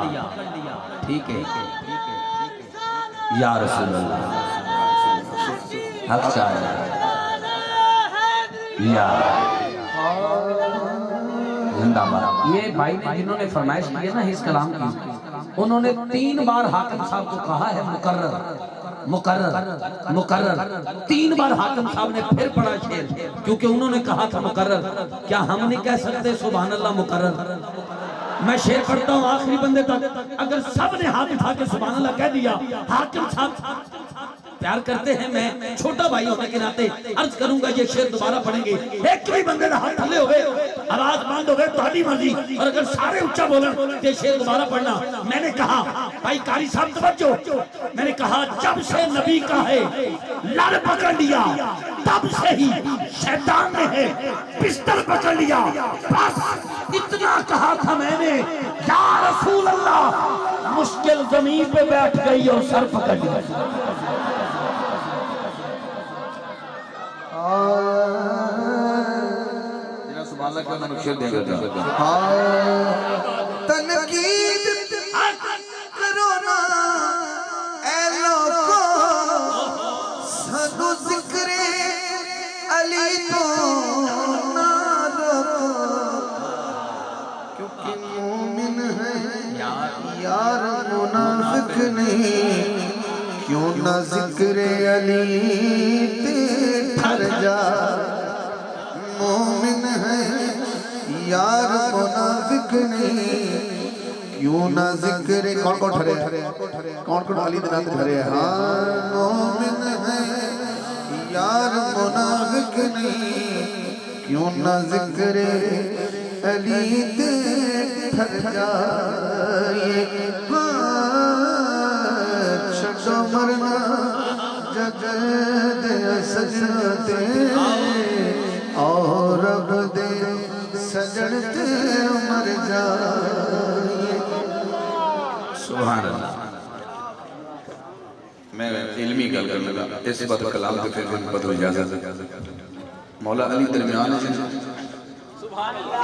ठीक है या रसूल अल्लाह हक चाहे या जिंदाबाद। ये भाई ने जिन्होंने फरमाइश की है ना इस कलाम की, उन्होंने 3 बार हाकिम साहब को कहा है मुकर्रर मुकर्रर मुकर्रर। 3 बार हाकिम साहब ने फिर पढ़ा शेर, क्योंकि उन्होंने कहा था मुकर्रर। क्या हम नहीं कह सकते सुभान अल्लाह मुकर्रर? मैं शेर पढ़ता हूँ आखिरी बंदे तक, अगर सब ने हाथ उठा के सुभान अल्लाह कह दिया, हाकिम साहब प्यार करते हैं। मैं छोटा भाई होने के नाते अर्ज करूंगा ये शेर दोबारा पढ़ेंगे। एक भी बंदे का हाथ थले हो गए, आवाज बंद हो गए, तुम्हारी मर्जी। और अगर सारे उच्चा बोलन तो शेर दोबारा पढ़ना। मैंने कहा भाई कारी साहब तवज्जो, मैंने कहा जब से नबी का है लड़ पकड़ लिया तब से ही शैतान ने है पिस्टल पकड़ लिया। बस इतना कहा था मैंने, या रसूल अल्लाह मुश्किल जमीन पे बैठ गई और सर पकड़ लिया। तनकीद करो ना ऐ लोगो, सानू जिक्रे अली तो ना रोको, क्योंकि मोमिन है यार मुनाफिक नहीं। क्यों ना जिक्रे अली ते ठहर जा, मोमिन है यार मुनाफिक नहीं। क्यों ना जिक्र कौन कौन ठहरे, कौन कौन अली दिना ठहरे। हाँ मोमिन है यार मुनाफिक नहीं। क्यों ना जिक्र अली ते ठहर जाए। छो मरना जग दे सजते और रब दे सजन ते मर जाए। सुभान अल्लाह। मैं इल्मी गल करने लगा इस बात कलाम के फिर मैं बदल इजाजत। मौला अली दरमियान है सुभान अल्लाह।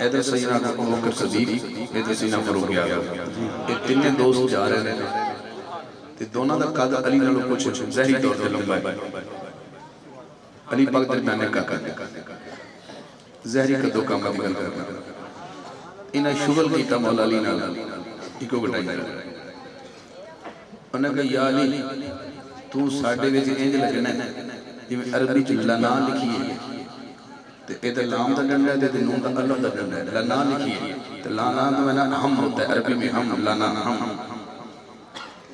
इधर सैयदना अबू बकर सिद्दीक, इधर सैयदना फारूक आज़म, ये तीने दोस्त जा रहे हैं ते दोनों दा कद अली नालों कुछ ज़ाहिरी तौर पे लंबा है। अली पाक दरमियान का ज़ाहिरी कदों का मत गल कर इन्हें शुगल कीता मौला अली नाल इको घटाई। उन्हें कहा या अली तू साडे विच इंज लगना जिवें अरबी च लना लिखी है ते इधर लाम दा डंडा है ते नून दा अल्लाह दा डंडा है। लना लिखी है तो लाना तो मैंने हम होता है अरबी में, हम लाना हम,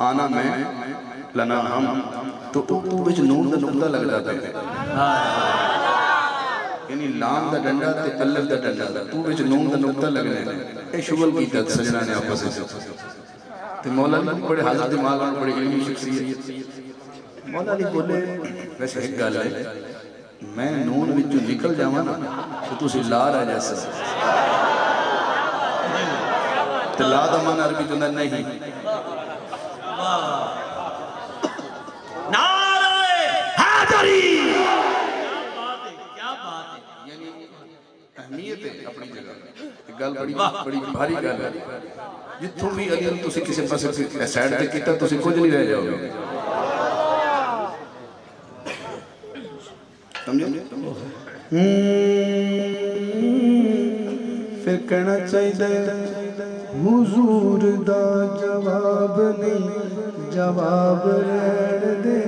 आना मैं लना हम, तो तू विच नून दा नुक्ता लगदा है यानी लाम दा डंडा ते अल्लाह दा डंडा, तू विच नून दा नुक्ता लगना है। ए शुगल कीता सजना ने आपस में ते मौला अली बड़े हाजिर दिमाग और बड़े इल्मी शख्सियत। मौला अली बोले वैसे एक गल है, मैं नून विचों निकल जावां ना तो तुसी ला रह जा ते ला दा मन अरबी च नहीं। नारे हैदरी, क्या बात है, यानी अहमियत है अपनी जगह। गल बड़ी बड़ी भारी गल है। जिथों भी अली तुसी किसी पासे साइड ते कीता तुसी कुछ नहीं रह जाओगे, समझे। फिर कहना चाहिए हुजूर दा जवाब नहीं, जवाब रहन दे।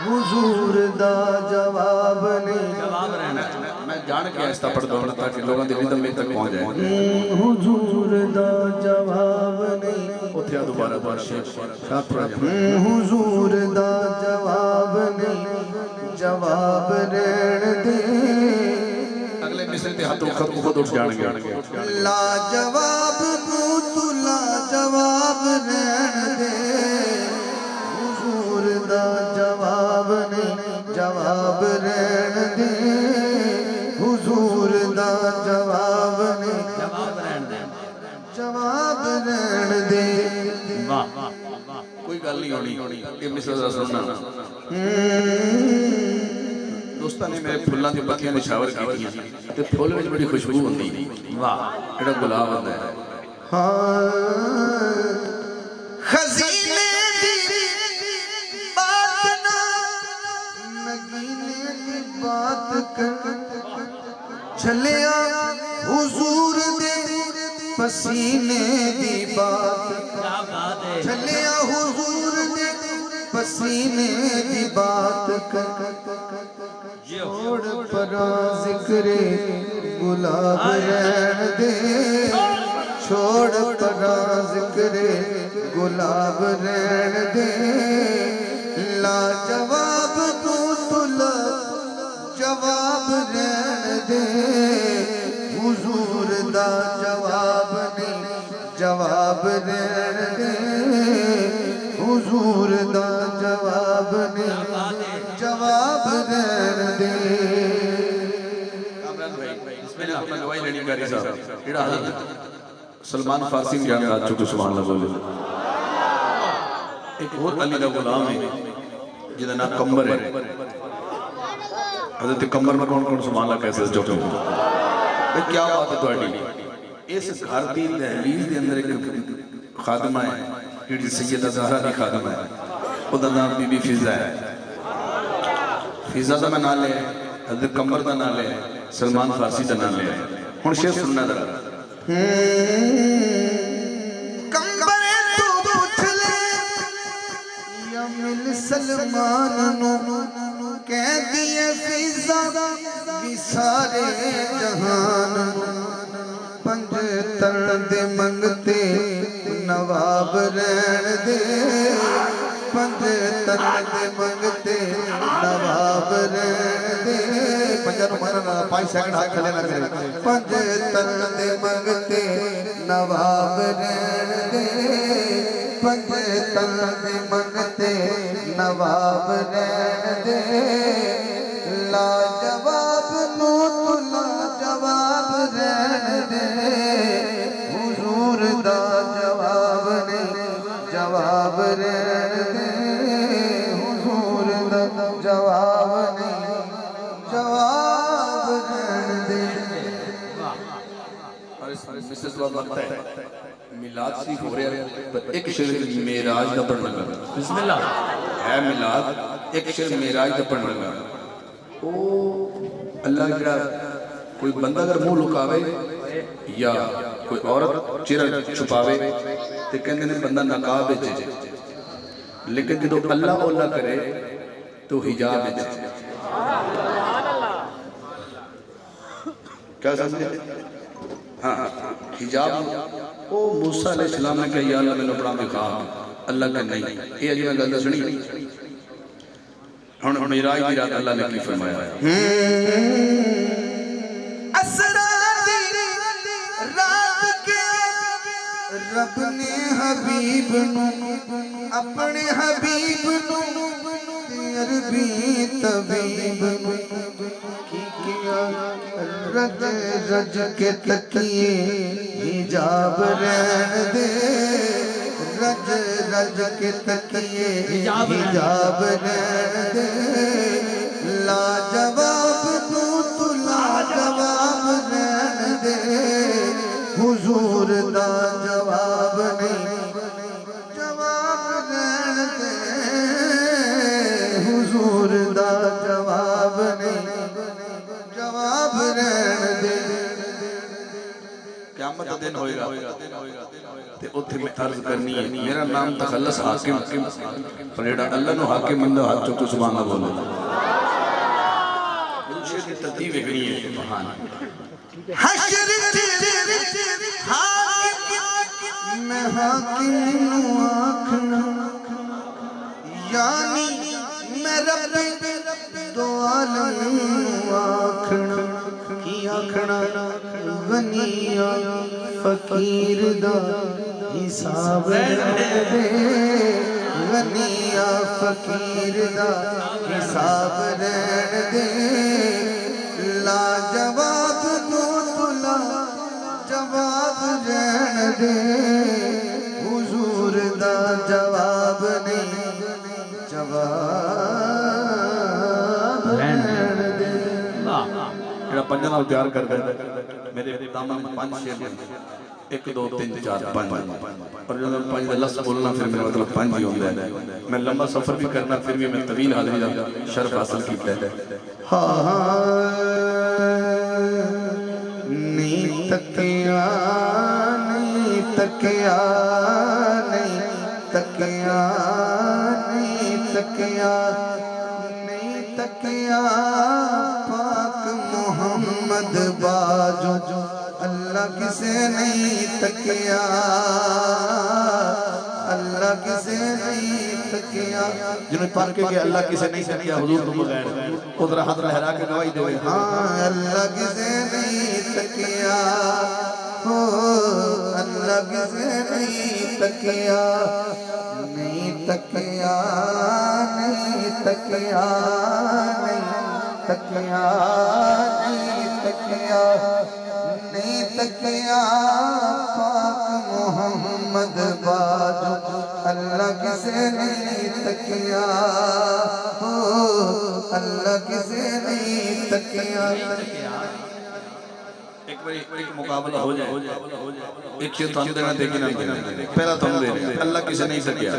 हुजूर दा जवाब नहीं, जवाब रहना। मैं जान के ऐसा पढ़ता हूं ताकि लोगों के रिदम में तक पहुंच जाए। हुजूर दा जवाब नहीं, उठिया दोबारा बार शेख साथ पढ़ा जाए। हुजूर दा जवाब नहीं, जवाब रहन दे। अगले मिसल ते हाथों खुद उठ जाएंगे। ला जवाब तू ला जवाब रहन दे। हुजूर दा जवाब नहीं, जवाब रहन दे। हुजूर दा जवाब नहीं, जवाब रहन दे, जवाब रहन दे। वाह कोई गल नहीं होनी, ये मिसल दा सुनना। दोस्तों ने मेरे फुल्लां दी पत्तियां निछावर कीतियां ते फुल विच बड़ी खुशबू हुंदी। वाह जेड़ा गुलाब हुंदा है। हाँ खजीने दी बात ना नगीने दी बात कर। चलिया हुजूर दे पसीने दी बात कर। चलिया हुजूर दे पसीने दी बात कर। छोड़ परा जिक्रे गुलाब रहन दे। छोड़ परा जिक्रे गुलाब रहन दे ला जवाब तू तुला जवाब रहन दे हुजूर दा जवाब नहीं जवाब रहन दे हुजूर दा जवाब नहीं जवाब रहन दे सलमान फारसी में जान राज चुके सुभान अल्लाह बोले एक और अली दा गुलाम है जिहदा नाम कंबर है हजरत कंबर में कौन कौन सुभान अल्लाह कैसे चुके भाई क्या बात है ਤੁਹਾਡੀ इस घर की दहलीज के अंदर एक खादमा है जिहड़ी सैयदा ज़हरा दी खादमा है ਉਹਦਾ नाम बीबी फिजा है फिजा का मैं नाम लिया हजरत कंबर का नाम लिया सलमान फारसी का नाम लिया हुण शेर सुनना जरा कंबर तू पूछ ले या मिल सलमान नु कह दिए फिजा भी सारे जहान पंज तन दे मंगते नवाब रहन दे पंज तन दे मंगते नवाब रहन दे पंजा नु मारना 5 सेकंड हाथ खले ना करे पंज तन दे मंगते नवाब रहन दे पंज तन दे मंगते नवाब रहन दे ला जवाब नु तुला जवाब रहन दे हुजूर दा जवाब नहीं जवाब रहन दे हुजूर दा जवाब नहीं जवाब रहन दे मिसेस बात लगता है मिलाद सी हो रहा है पर एक शेर मेराज दा पढ़न लगा बिस्मिल्लाह है मिलाद एक शेर मेराज दा पढ़न लगा ओ अल्लाह जड़ा कोई बंदा अगर मुंह लुकावे या कोई औरत चेहरा छुपावे तो कहते ने बंदा नकाब विच लेकिन जो अल्लाह ओला करे तो हिजाब विच क्या समझे हाँ हिजाब ओ मूसा अलैहिस्सलाम ने कहा या अल्लाह मैंने अपना दिखा अल्लाह का नहीं ये अजी मैं गल दसनी हुण मिराज दी रात अल्लाह ने की फरमाया असरा दी रात के रब ने हबीब नु अपने हबीब नु अरबी तबीब नु की किया रज रज के तकिए हिजाब रहन दे रज रज के तकिए हिजाब रहन दे ला जवाब तू तुला जवाब रहन दे हुजूर दा जवाब नहीं जवाब रहन दे हुजूर दा जवाब नहीं जवाब रहन दे क़यामत का दिन होएगा ते उत्थे मैं अर्ज करनी है मेरा नाम तखल्लस हाकिम पर जेड़ा अल्लाह नु हाकिम बंदा हाथ चुक सुभान अल्लाह बोले मुझे की तरतीब वेखनी है सुभान हशर तेरे हाकिम मैं हाकिम नु आखना यानी मैं रब दो आलम नु आखना की आखना गनिया फकीर दा हिसाब दे गनिया फकीर दा हिसाब रहन दे ला जवाब तू तुला जवाब रहन दे हुजूर दा जवाब नहीं जवाब रहन दे जेड़ा पंजां नाल प्यार करदा मेरे दामन में 5 शेर ने 1 2 3 4 5 और जब 5 का लफ्ज बोलना फिर मेरा मतलब 5 ही होता है मैं लंबा सफर भी करना फिर भी मैं तवील हाजिरी का शर्फ हासिल किया है नहीं तकिया नहीं तकिया नहीं तकिया नहीं तकिया नहीं तकिया पाक मोहम्मद बाजो अल्लाह किसे नहीं तकिया, अल्लाह किसे नहीं तकिया। जिन्हें पढ़ के अल्लाह किसे नहीं तकिया हुजूर तो बगैर उधर हाथ लहरा के गवाही दे। हाँ अल्लाह किसे नहीं तकिया, हो अल्लाह किसे नहीं तकिया, नहीं तकिया, नहीं तकिया, नहीं तकिया, नहीं तकिया, नहीं तकिया पाक मोहम्मद बाजू, अल्लाह किसे नहीं तकिया, हो अल्लाह किसे नहीं तकिया। एक मुकाबला हो जाए, एक चीज तुम देना देखी ना पहला तुम दे अल्लाह किसे नहीं तकिया,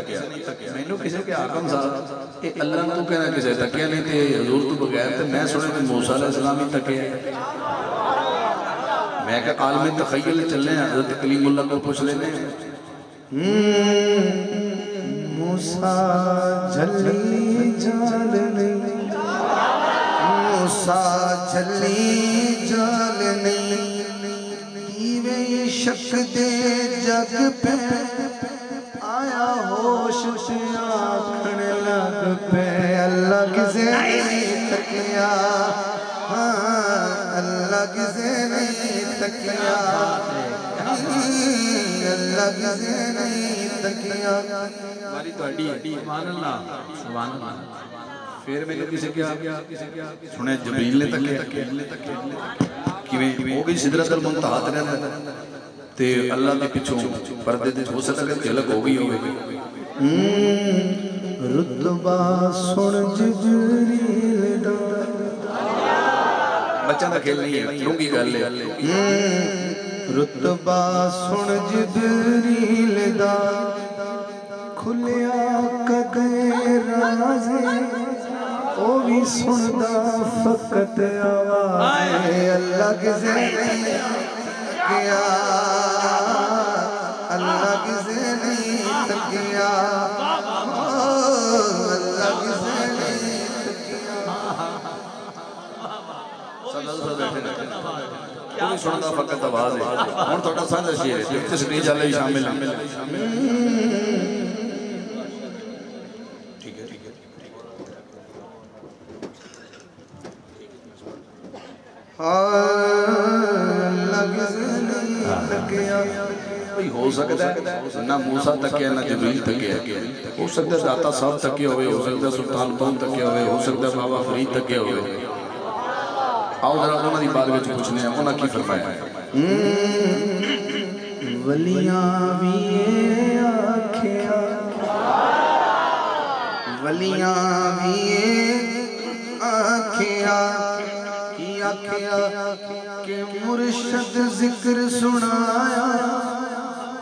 मैनू किसे के आकम साहब ये अल्लाह तू कहना किसे तकिया नहीं थे हुजूर तू बगैर ते मैं सुने थे मूसा अलैहिस्सलाम ही तकिया। मैं क्या आलमी तखय्युल चलने हज़रत कलीमुल्लाह को पूछ लेने। मूसा जली जाल नहीं, मूसा जली जाल नहीं, दीवे शक दे जग पे आया होश से आखण लग पे, अल्लाह किसे नहीं तकिया, अल्लाह किसे नहीं तकिया, अल्लाह किसे नहीं तकिया। वाली तोड़ी सुभान अल्लाह, सुभान अल्लाह। फिर मैंने किसे क्या सुने जबरील ने तकिया किवें हो गई सिदरतुल मुंतहा ते रहंदा ते अल्लाह दे पिछों पर्दे दे हो सकदा झलक हो गई होवे। रुतबा सुन जबरील दा बच्चा दा खेल नहीं है, डूंगी गल है। रुतबा सुन जबरील दा खुलिया कदे राज़े ओ भी सुनदा फकत आवाज़, अल्लाह किसे नहीं तकिया, अल्लाह किसे नहीं तकिया, अल्लाह किसे नहीं तकिया। सुनदा फकत आवाज़ है। हुण तुहाडा साझा शेर है जिस स्टेज वाले शामिल हैं। ठीक है ठीक है हो सकता है ना मूसा तकिया ना जबरील तकिया, हो सकता है दाता साहब तकिया हो सकता है सुल्तान कौन तकिया हो सकता है बाबा फरीद तकिया हो। आओ जरा उन्होंने बात में पूछने हैं उन्होंने की फरमाया। वलियां भी आखिया, वलियां भी आखिया कि आखिया के मुर्शद जिक्र सुनाया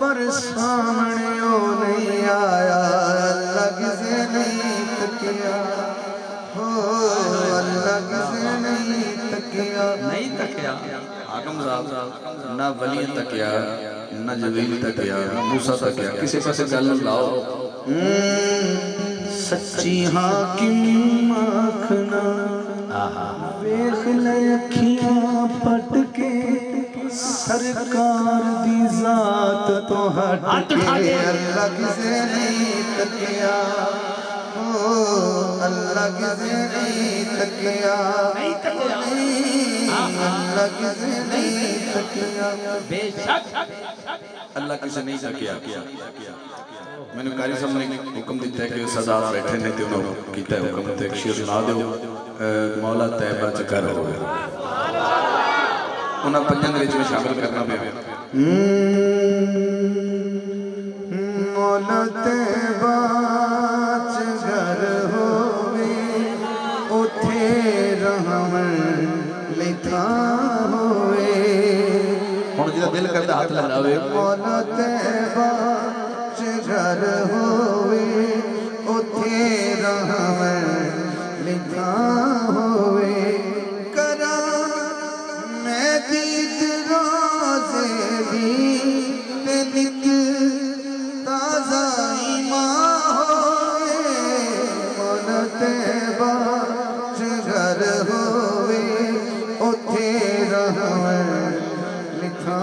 पर सामने ओ नहीं आया, अल्लाह किसे नहीं तकिया, हो अल्लाह किसे नहीं तकिया, नहीं तकिया। आकम साहब ना वली तकिया ना जबरील तकिया ना मूसा तकिया, किसी पासे गल लाओ। सच्ची हाकिम आखना वेख ले अखियां पट के सरकार दी जात तो हट के, अल्लाह किसे नहीं तकिया, हो अल्लाह किसे नहीं तकिया, अल्लाह किसे नहीं तकिया, बेशक अल्लाह किसे नहीं तकिया। मैंने कारी साहब ने हुक्म दिता है कि सदा बैठे ने ते उन्होंने कीता है हुक्म ते एक शेर सुना दो मौला तैयबा च घर हो उन्हें पंजां दे विच शामिल करना पिया। मौला तैयबा च घर होवे उथे रहमन लिखा होवे, हुण जिहदा दिल करदा हाथ लहरावे। मौला तैयबा घर होवे उथे रहमन लिखा होवे, करा मैं दीद रोज़े भी ते नित ताज़ा ईमान होवे, मौला तैयबा घर होवे उथे रहमन लिखा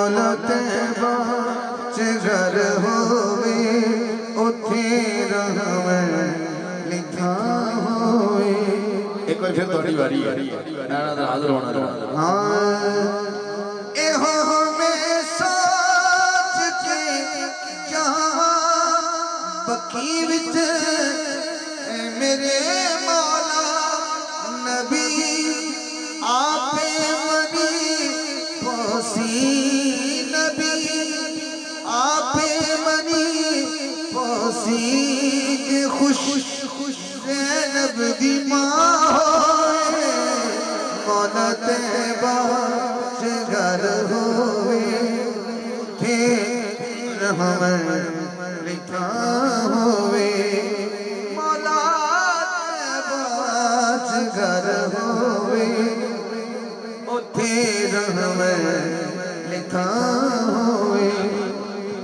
मौला तैबा च घर होवे उथे रहमन लिखा होवे। एक बार फिर थोड़ी बारी है नाना हाजिर होना। हाँ एहो में सोच के जहाँ बकी विच मेरे मौला नबी आपे मनी पोसी नबी आपे मनी पोसी के खुश ज़ैनब दी माँ होए मौला तैबा च घर होवे थे रहमन लिखा होवे। मौला तैबा च घर होवे उथे रहमन लिखा होवे।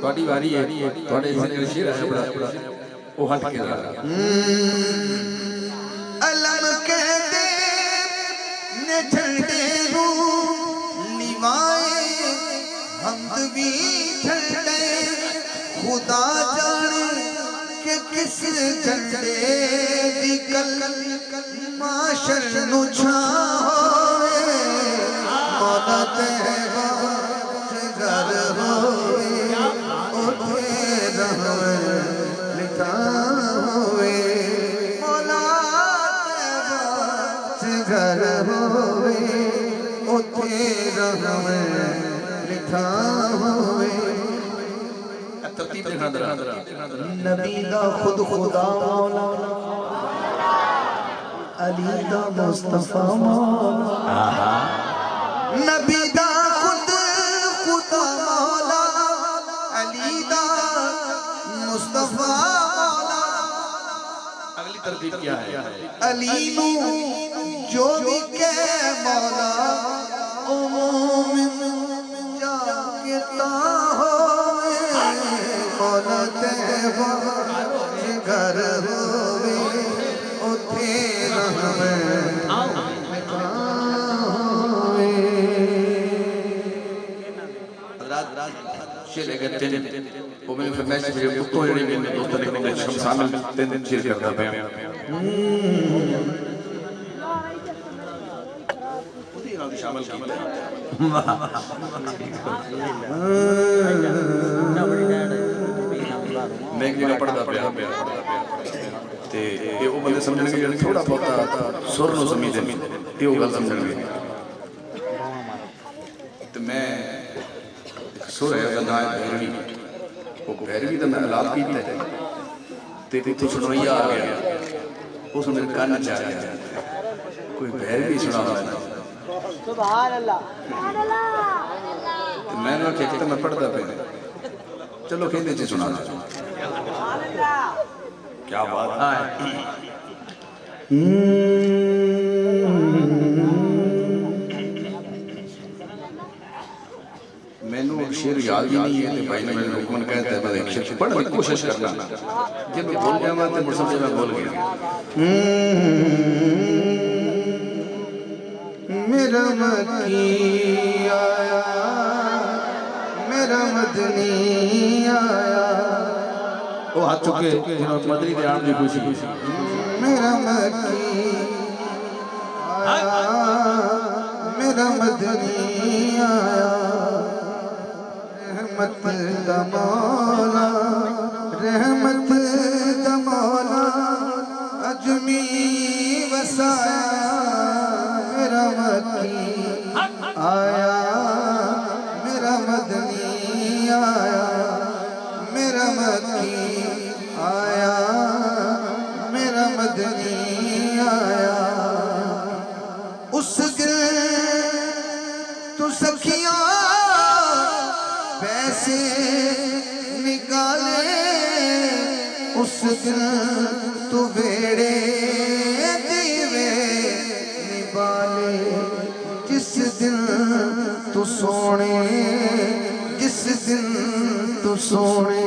थोड़ी बारी है थोड़े से शेर है बड़ा वो हट के अलम कहते ने झंडे रू लिवाए हमद भी झंडे खुदा जाने के किस झंडे दी कल माशर नु छा होए मौला तैबा च घर होए उथे रहमन लिखा होवे। मौला तैबा च घर होवे उथे रहमन लिखा होवे। तरतीब देखना जरा। नबी दा खुद खुदा मौला अली दा मुस्तफा मौला नबी दा खुद खुदा मौला अली दा मुस्तफा मौला। अगली तरतीब क्या है? अली नू जो भी कह मौला ओ मोमिन जाके ता होवे मौला तैबा च घर होवे उथे रहमन लिखा होवे। शेर कहते हैं वो मैंने फरमाइश में कुत्तों जड़ी में दोस्तों ने कहा शमशान में तीन शेर करता है उसी नाल शामिल कीता मैं एक जगह पढ़दा पिया ते ये वो बंदे समझणगे जेड़ा थोड़ा बहुत सुर नु समझदे ते वो गल समझणगे ते मैं सुर है गंगा भैरवी वो भैरवी तो मैं अलाप कीता है ते तू सुनैया आ गया उस मेरे कान च आ गया कोई भैरवी सुनावा सुभान अल्लाह तो मैंने आख्या कि मैं पढ़दा पे चलो कहते च सुना क्या बात है। मैंने शेर याद ही नहीं है भाई ने मेरे हुक्म कहता है मैं एक शेर पढ़ने की कोशिश करना जब मैं बोल गया मैं तो समझ में बोल गया। मेरा मकी आया मेरा मदनी आया वो हाथ चुके जिन्होंने मदनी दे आम की खुशी मेरा मकी आया मेरा मदनी आया रहमत दा मौला रहमत दा मौला अजमी वसाया मेरा मकी आया मेरा मदनी आया मेरा मकी आया मेरा मदनी आया। उस दिन तू सखियां पैसे निकाले उस दिन तू बेड़े दीवे निभाले जिस दिन तू सोने जिस दिन तू सोने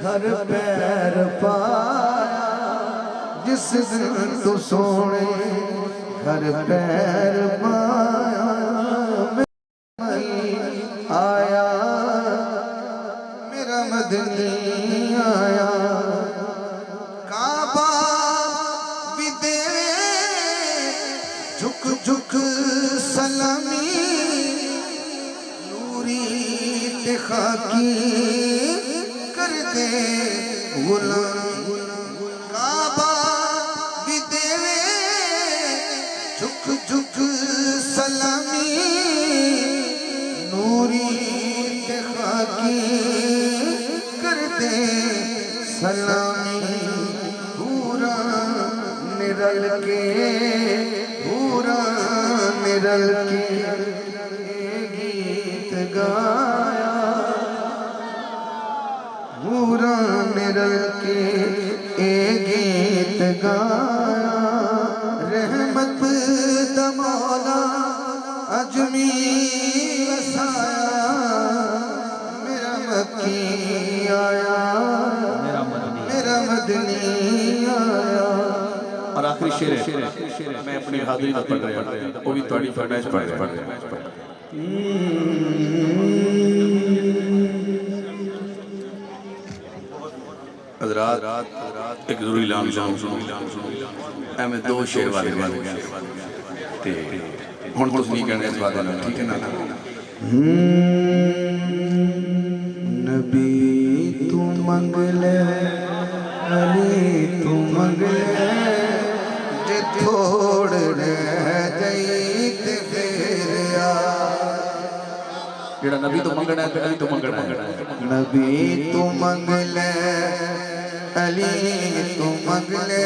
घर पैर पाया जिस दिन तू सोने घर पैर पाया आया खाकी कर दे गुलाम काबा भी देवे झुक झुक सलामी नूरी ते खाकी कर दे सलामी पूरा निरल के पूरा निरल के गीत गाया पूरा निरल के गीत गाया रहमत दा मौला अजमीर वसाया मेरा मक्की आया मेरा मदनी आया। और आखिरी शेर मैं अपनी हाजिरी में पढ़ रहा हूं वो भी थोड़ी फरमाइश पढ़ रहा हूं। हज़रात एक ज़रूरी ऐलान सुनो मैं दो शेर वाले ते हुण तुस नहीं कहने इस बात नाल ठीक है ना। नबी तू मंग ले अली तू मंग ले जे थोड़ रह गई ते फिर आ जेड़ा नबी तो मंगना है अली तो मंगना है। नबी तू मंग ले अली तू मंग ले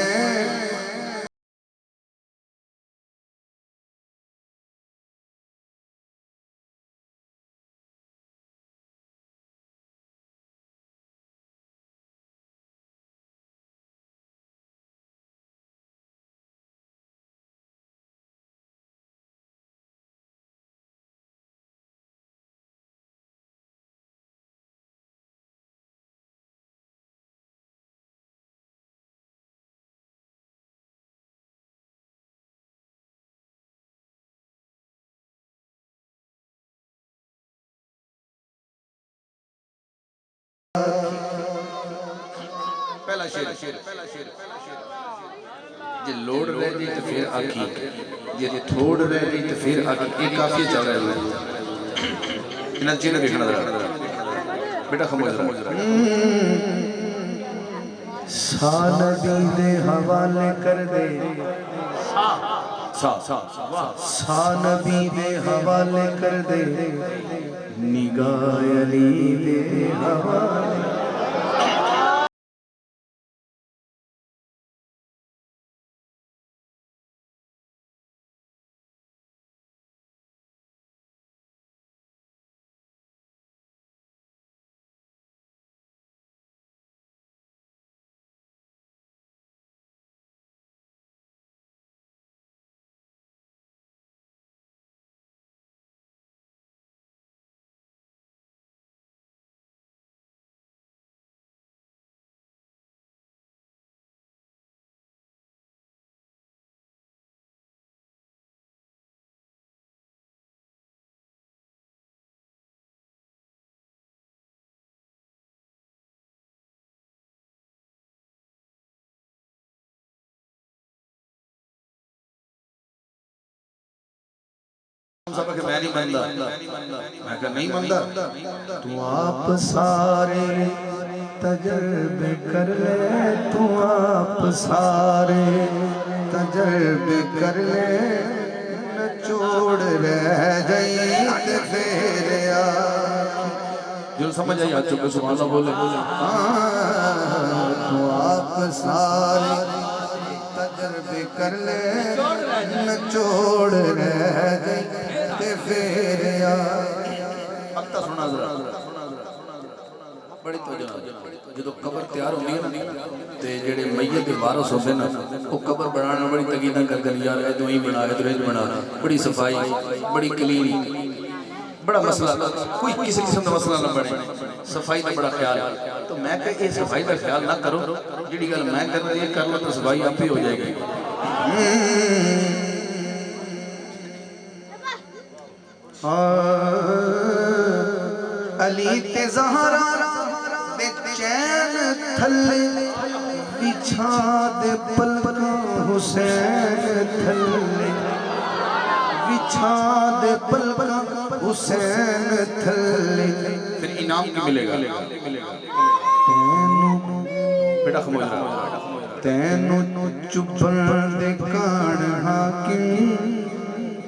पहला शेर जे लोड़ रह गई तो फिर आखी जे थोड़ रह गई तो फिर आखी एक काफी चल रहा है इन्हें चीज़ देखना बेटा खमोज सानबी दे हवाले कर दे सानबी दे हवाले कर दे निगाह अली दे हवाले सबक मैं नहीं मनदा मैं कहा नहीं मनदा तू आप सारे तजर्बे कर ले तू आप सारे तजर्बे कर ले न छोड़ रह जाई ते फिर आ जो समझ आई आज चुके सुभान अल्लाह बोले तू आप सारे तजर्बे कर ले न छोड़ रह गई ते फिर आ अक्ता सुना जरा बड़ी तवज्जो जो कबर तैयार होनी है ना ते जेड़े मैयत दे वारिस होंदे ना वो कबर बनाना बड़ी तकीदा करदे यार ए तू ही बना ए तू बना बड़ी सफाई बड़ी क्लीन बड़ा मसला कोई किसी किस्म का मसला ना बने सफाई का बड़ा ख्याल तो मैं कह ये सफाई का ख्याल ना करो जिहड़ी गल मैं कर रही कर लो तो सफाई आप ही हो जाएगी। अली ते ज़हरा दे चैन थल्ले बिछा दे पलक हुसैन थल्ले छाद पलका हुसैन थले फिर इनाम क्या मिलेगा? बेटा खामोश रहो। तैनू चुपन दे कान हाकिम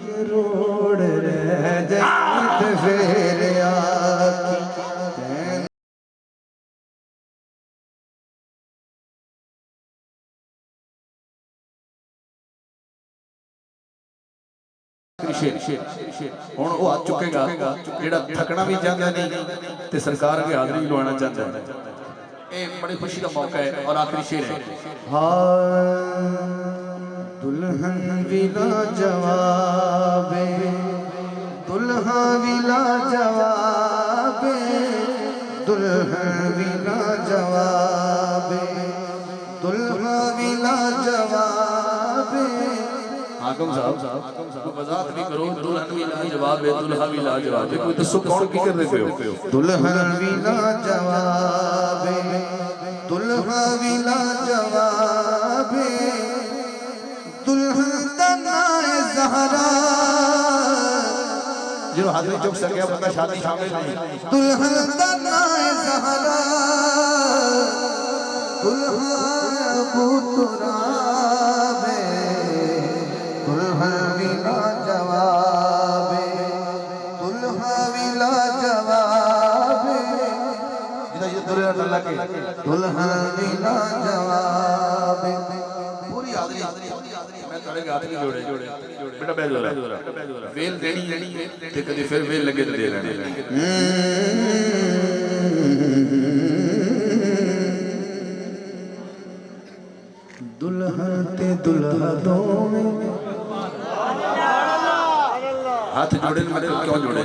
जरोड़ रह जाए ते फेर आखी तैनू ਹੁਣ ਉਹ ਹੱਥ ਚੁੱਕੇਗਾ ਜਿਹੜਾ ਥੱਕਣਾ ਵੀ ਚਾਹੁੰਦਾ ਨਹੀਂ ਤੇ ਸਰਕਾਰ ਅੱਗੇ ਹਾਜ਼ਰੀ ਵੀ ਲਵਾਉਣਾ ਚਾਹੁੰਦਾ ਹੈ। ਇਹ ਬੜੀ ਖੁਸ਼ੀ ਦਾ ਮੌਕਾ ਹੈ और आखिरी शेर है। दुल्हन विला जवाबे दुल्हा विला जवाबे दुल्हन विला जवाबे दुल्हा विला जवाबे। हाकम साहब को वजाहत भी करो। दुल्हन भी लाजवाब है, दुल्हा भी लाजवाब है। कोई दसो कौन की कर रहे हो? दुल्हन विला जवाबे दुल्हा विला जवाबे दुल्हन दा नाए ज़हरा जो हाथ नहीं चुक सके बंदा शादी शामिल नहीं। दुल्हन दा नाए ज़हरा दुल्हा अबू तुराबे दुल्हन विला जवाबे दुल्हा विला जवाबे ये दुल्हन अल्लाह के दुल्हन विला जवाबे। पूरी हाज़री मैं थोड़े हाथ नहीं जोड़े बेटा बैठ जरा वेल देनी ते कदी फिर वेल लगे तो दे लेने। दुल्हन ते दुल्हा दोवें हाथ जोड़े मतलब क्यों जोड़े?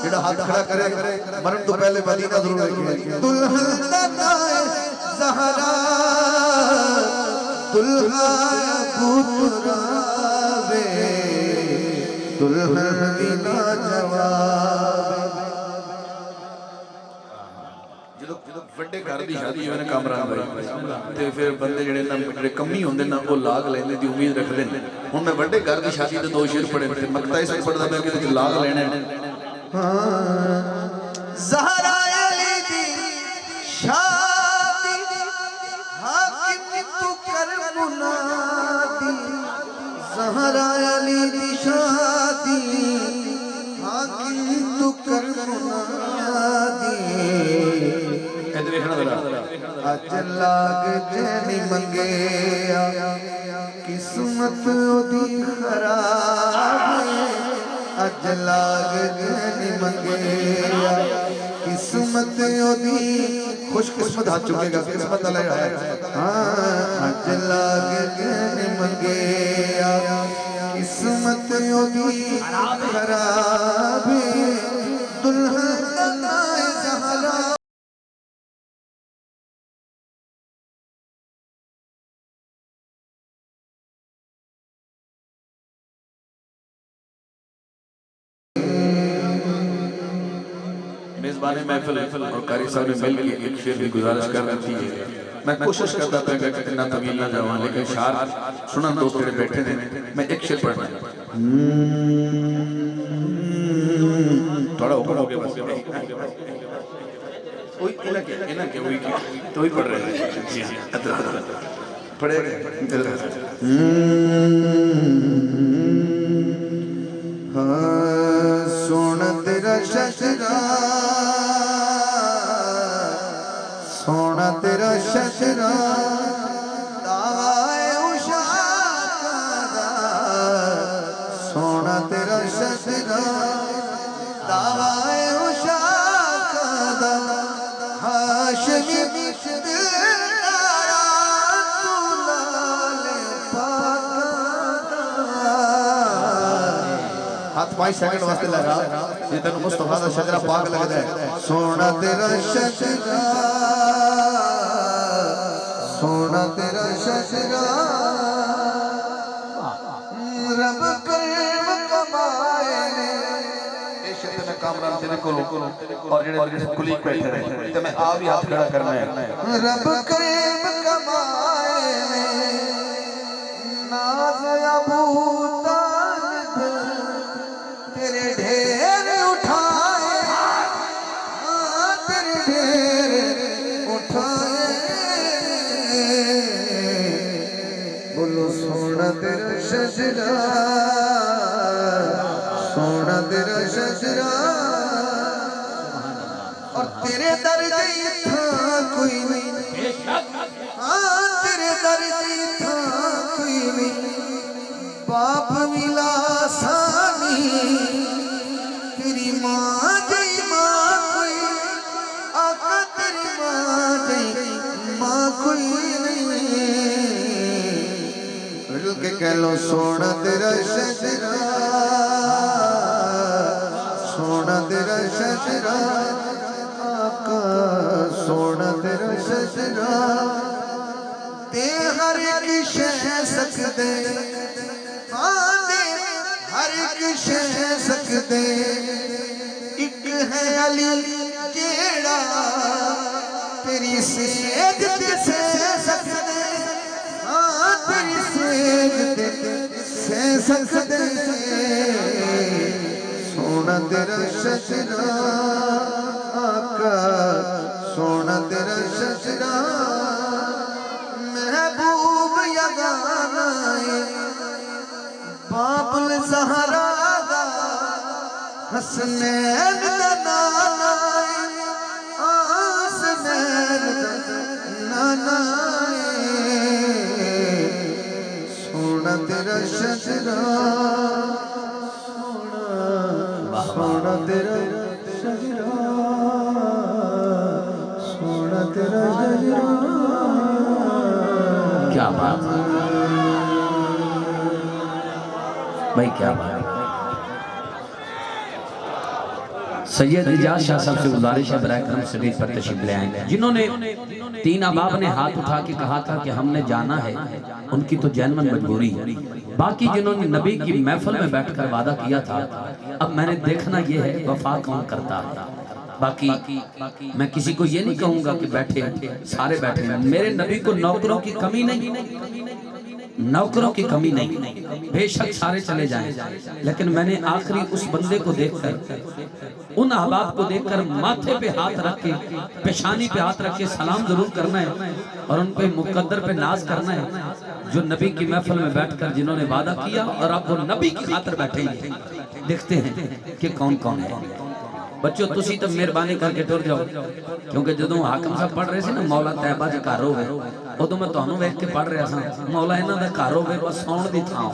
जेड़ा हाथ खड़ा करे मरण तो पहले मदीना जरूर देखिए। दुल्हन दा नाए ज़हरा दुल्हा अबू तुराबे दुल्हन विला जवाब। जो ਵੱਡੇ घर की शादी होवे ना कामरान भाई ते फिर बंदे जेड़े ना जेड़े कमी होंदे ना वो लाग लेने दी उम्मीद रखदे ने। हुण मैं ਵੱਡੇ घर की शादी ते 2 शेर पढ़े ते मकता इस पढ़दा मैं कि लाग लेने। ज़हरा अली दी शादी हाकिम तू कर मुनादी ज़हरा अली दी शादी हाकिम तू कर मुनादी। इधर देखना जरा अज लाग जैनी मंगे किस्मत ओदी खराब अज लाग जैनी मंगे किस्मत ओदी खुश किस्मत हाथ चुकेगा किस्मत वाला है। हाँ अज लाग जैनी मंगे किस्मत ओदी खराब दुल्हन ज़हरा मेजबान महफिल और कारी साहब ने मिल के एक शेर की गुजारिश कर रही है। मैं कोशिश करता था कि इतना तवील ना जाऊं, लेकिन शार सुना दोस्त मेरे बैठे थे, मैं एक शेर पढ़ना थोड़ा ऊपर हो गया बस वही इना के वही तो ही पढ़ रहे हैं जी पढ़े हाँ सोना तेरा शशरा सोना तेरा शशरा दावाए उषा का सोना तेरा शशरा दावाए उषा का हाशमी हाथ 5 सेकंड वास्ते लगा ये तेन मुस्तफा दा शजरा पाक लगदा है सोना तेरा शजरा सोना तेरा शजरा रब कर्म कमाए ने ए शब्द में कामरान तेरे को और जेड़े कुली बैठे रहे ते मैं आप ही हाथ खड़ा करना है रब कर्म कमाए ने नाज अबू तेरे ढेर उठाए तेरे ढेर उठाए बोलो सोना तेरा शजरा सोना तेरा शजरा और तेरे दर था कोई नहीं हाँ तेरे दर था कोई नहीं बाप मिला सानी तेरी माँ जई माँ कोई आका तेरी माँ जई माँ कोई नहीं मिल के कह लो सोना तेरा शजरा सोना तेरा शजरा आका सोना तेरा शजरा ते हर एक शह सकदे हर एक शह सकदे एक है अली जेड़ा तेरी सेज ते सह सकदे हाँ तेरी सेज ते सह सकदे सोना तेरा शजरा आका सोना तेरा शजरा महबूब यगाना बाबुल ज़हरा दा हसनैन दा नाना हसनैन दा नाना सोना तेरा शजरा सोना तेरा शजरा सोना तेरा शजरा क्या बात भाई, क्या बात। सैयद इजाज शाह साहब से गुजारिश है बराए करम स्टेज पर तशरीफ ले आएंगे। जिन्होंने 3 अहबाब ने हाथ उठा के कहा था कि हमने जाना है, उनकी तो जैनमन मजबूरी है। बाकी जिन्होंने नबी की महफिल में बैठकर वादा किया था, अब मैंने देखना यह है वफा कौन करता है। बाकी मैं किसी को ये नहीं कहूंगा कि बैठे सारे बैठे हैं। मेरे नबी को नौकरों की कमी नहीं, नौकरों की कमी नहीं, बेशक सारे चले जाएं, लेकिन मैंने आखिरी उस बंदे को देखकर, उन अहबाब को देखकर माथे पे हाथ रख के, पेशानी पे हाथ रख के सलाम जरूर करना है और उन पे मुकद्दर पे नाज करना है जो नबी की महफिल में बैठकर जिन्होंने वादा किया और अब वो नबी की खातिर बैठेंगे। देखते हैं कि कौन कौन है। बच्चों तुसी तो मेहरबानी करके टुर जाओ, क्योंकि जो हाकम साहब पढ़ रहे थे ना मौला तैयबा च घर होवे, उदों मैं तुहानू वेख के पढ़ रहा था मौला इन्हां दा घर होवे बस सौण दी थां।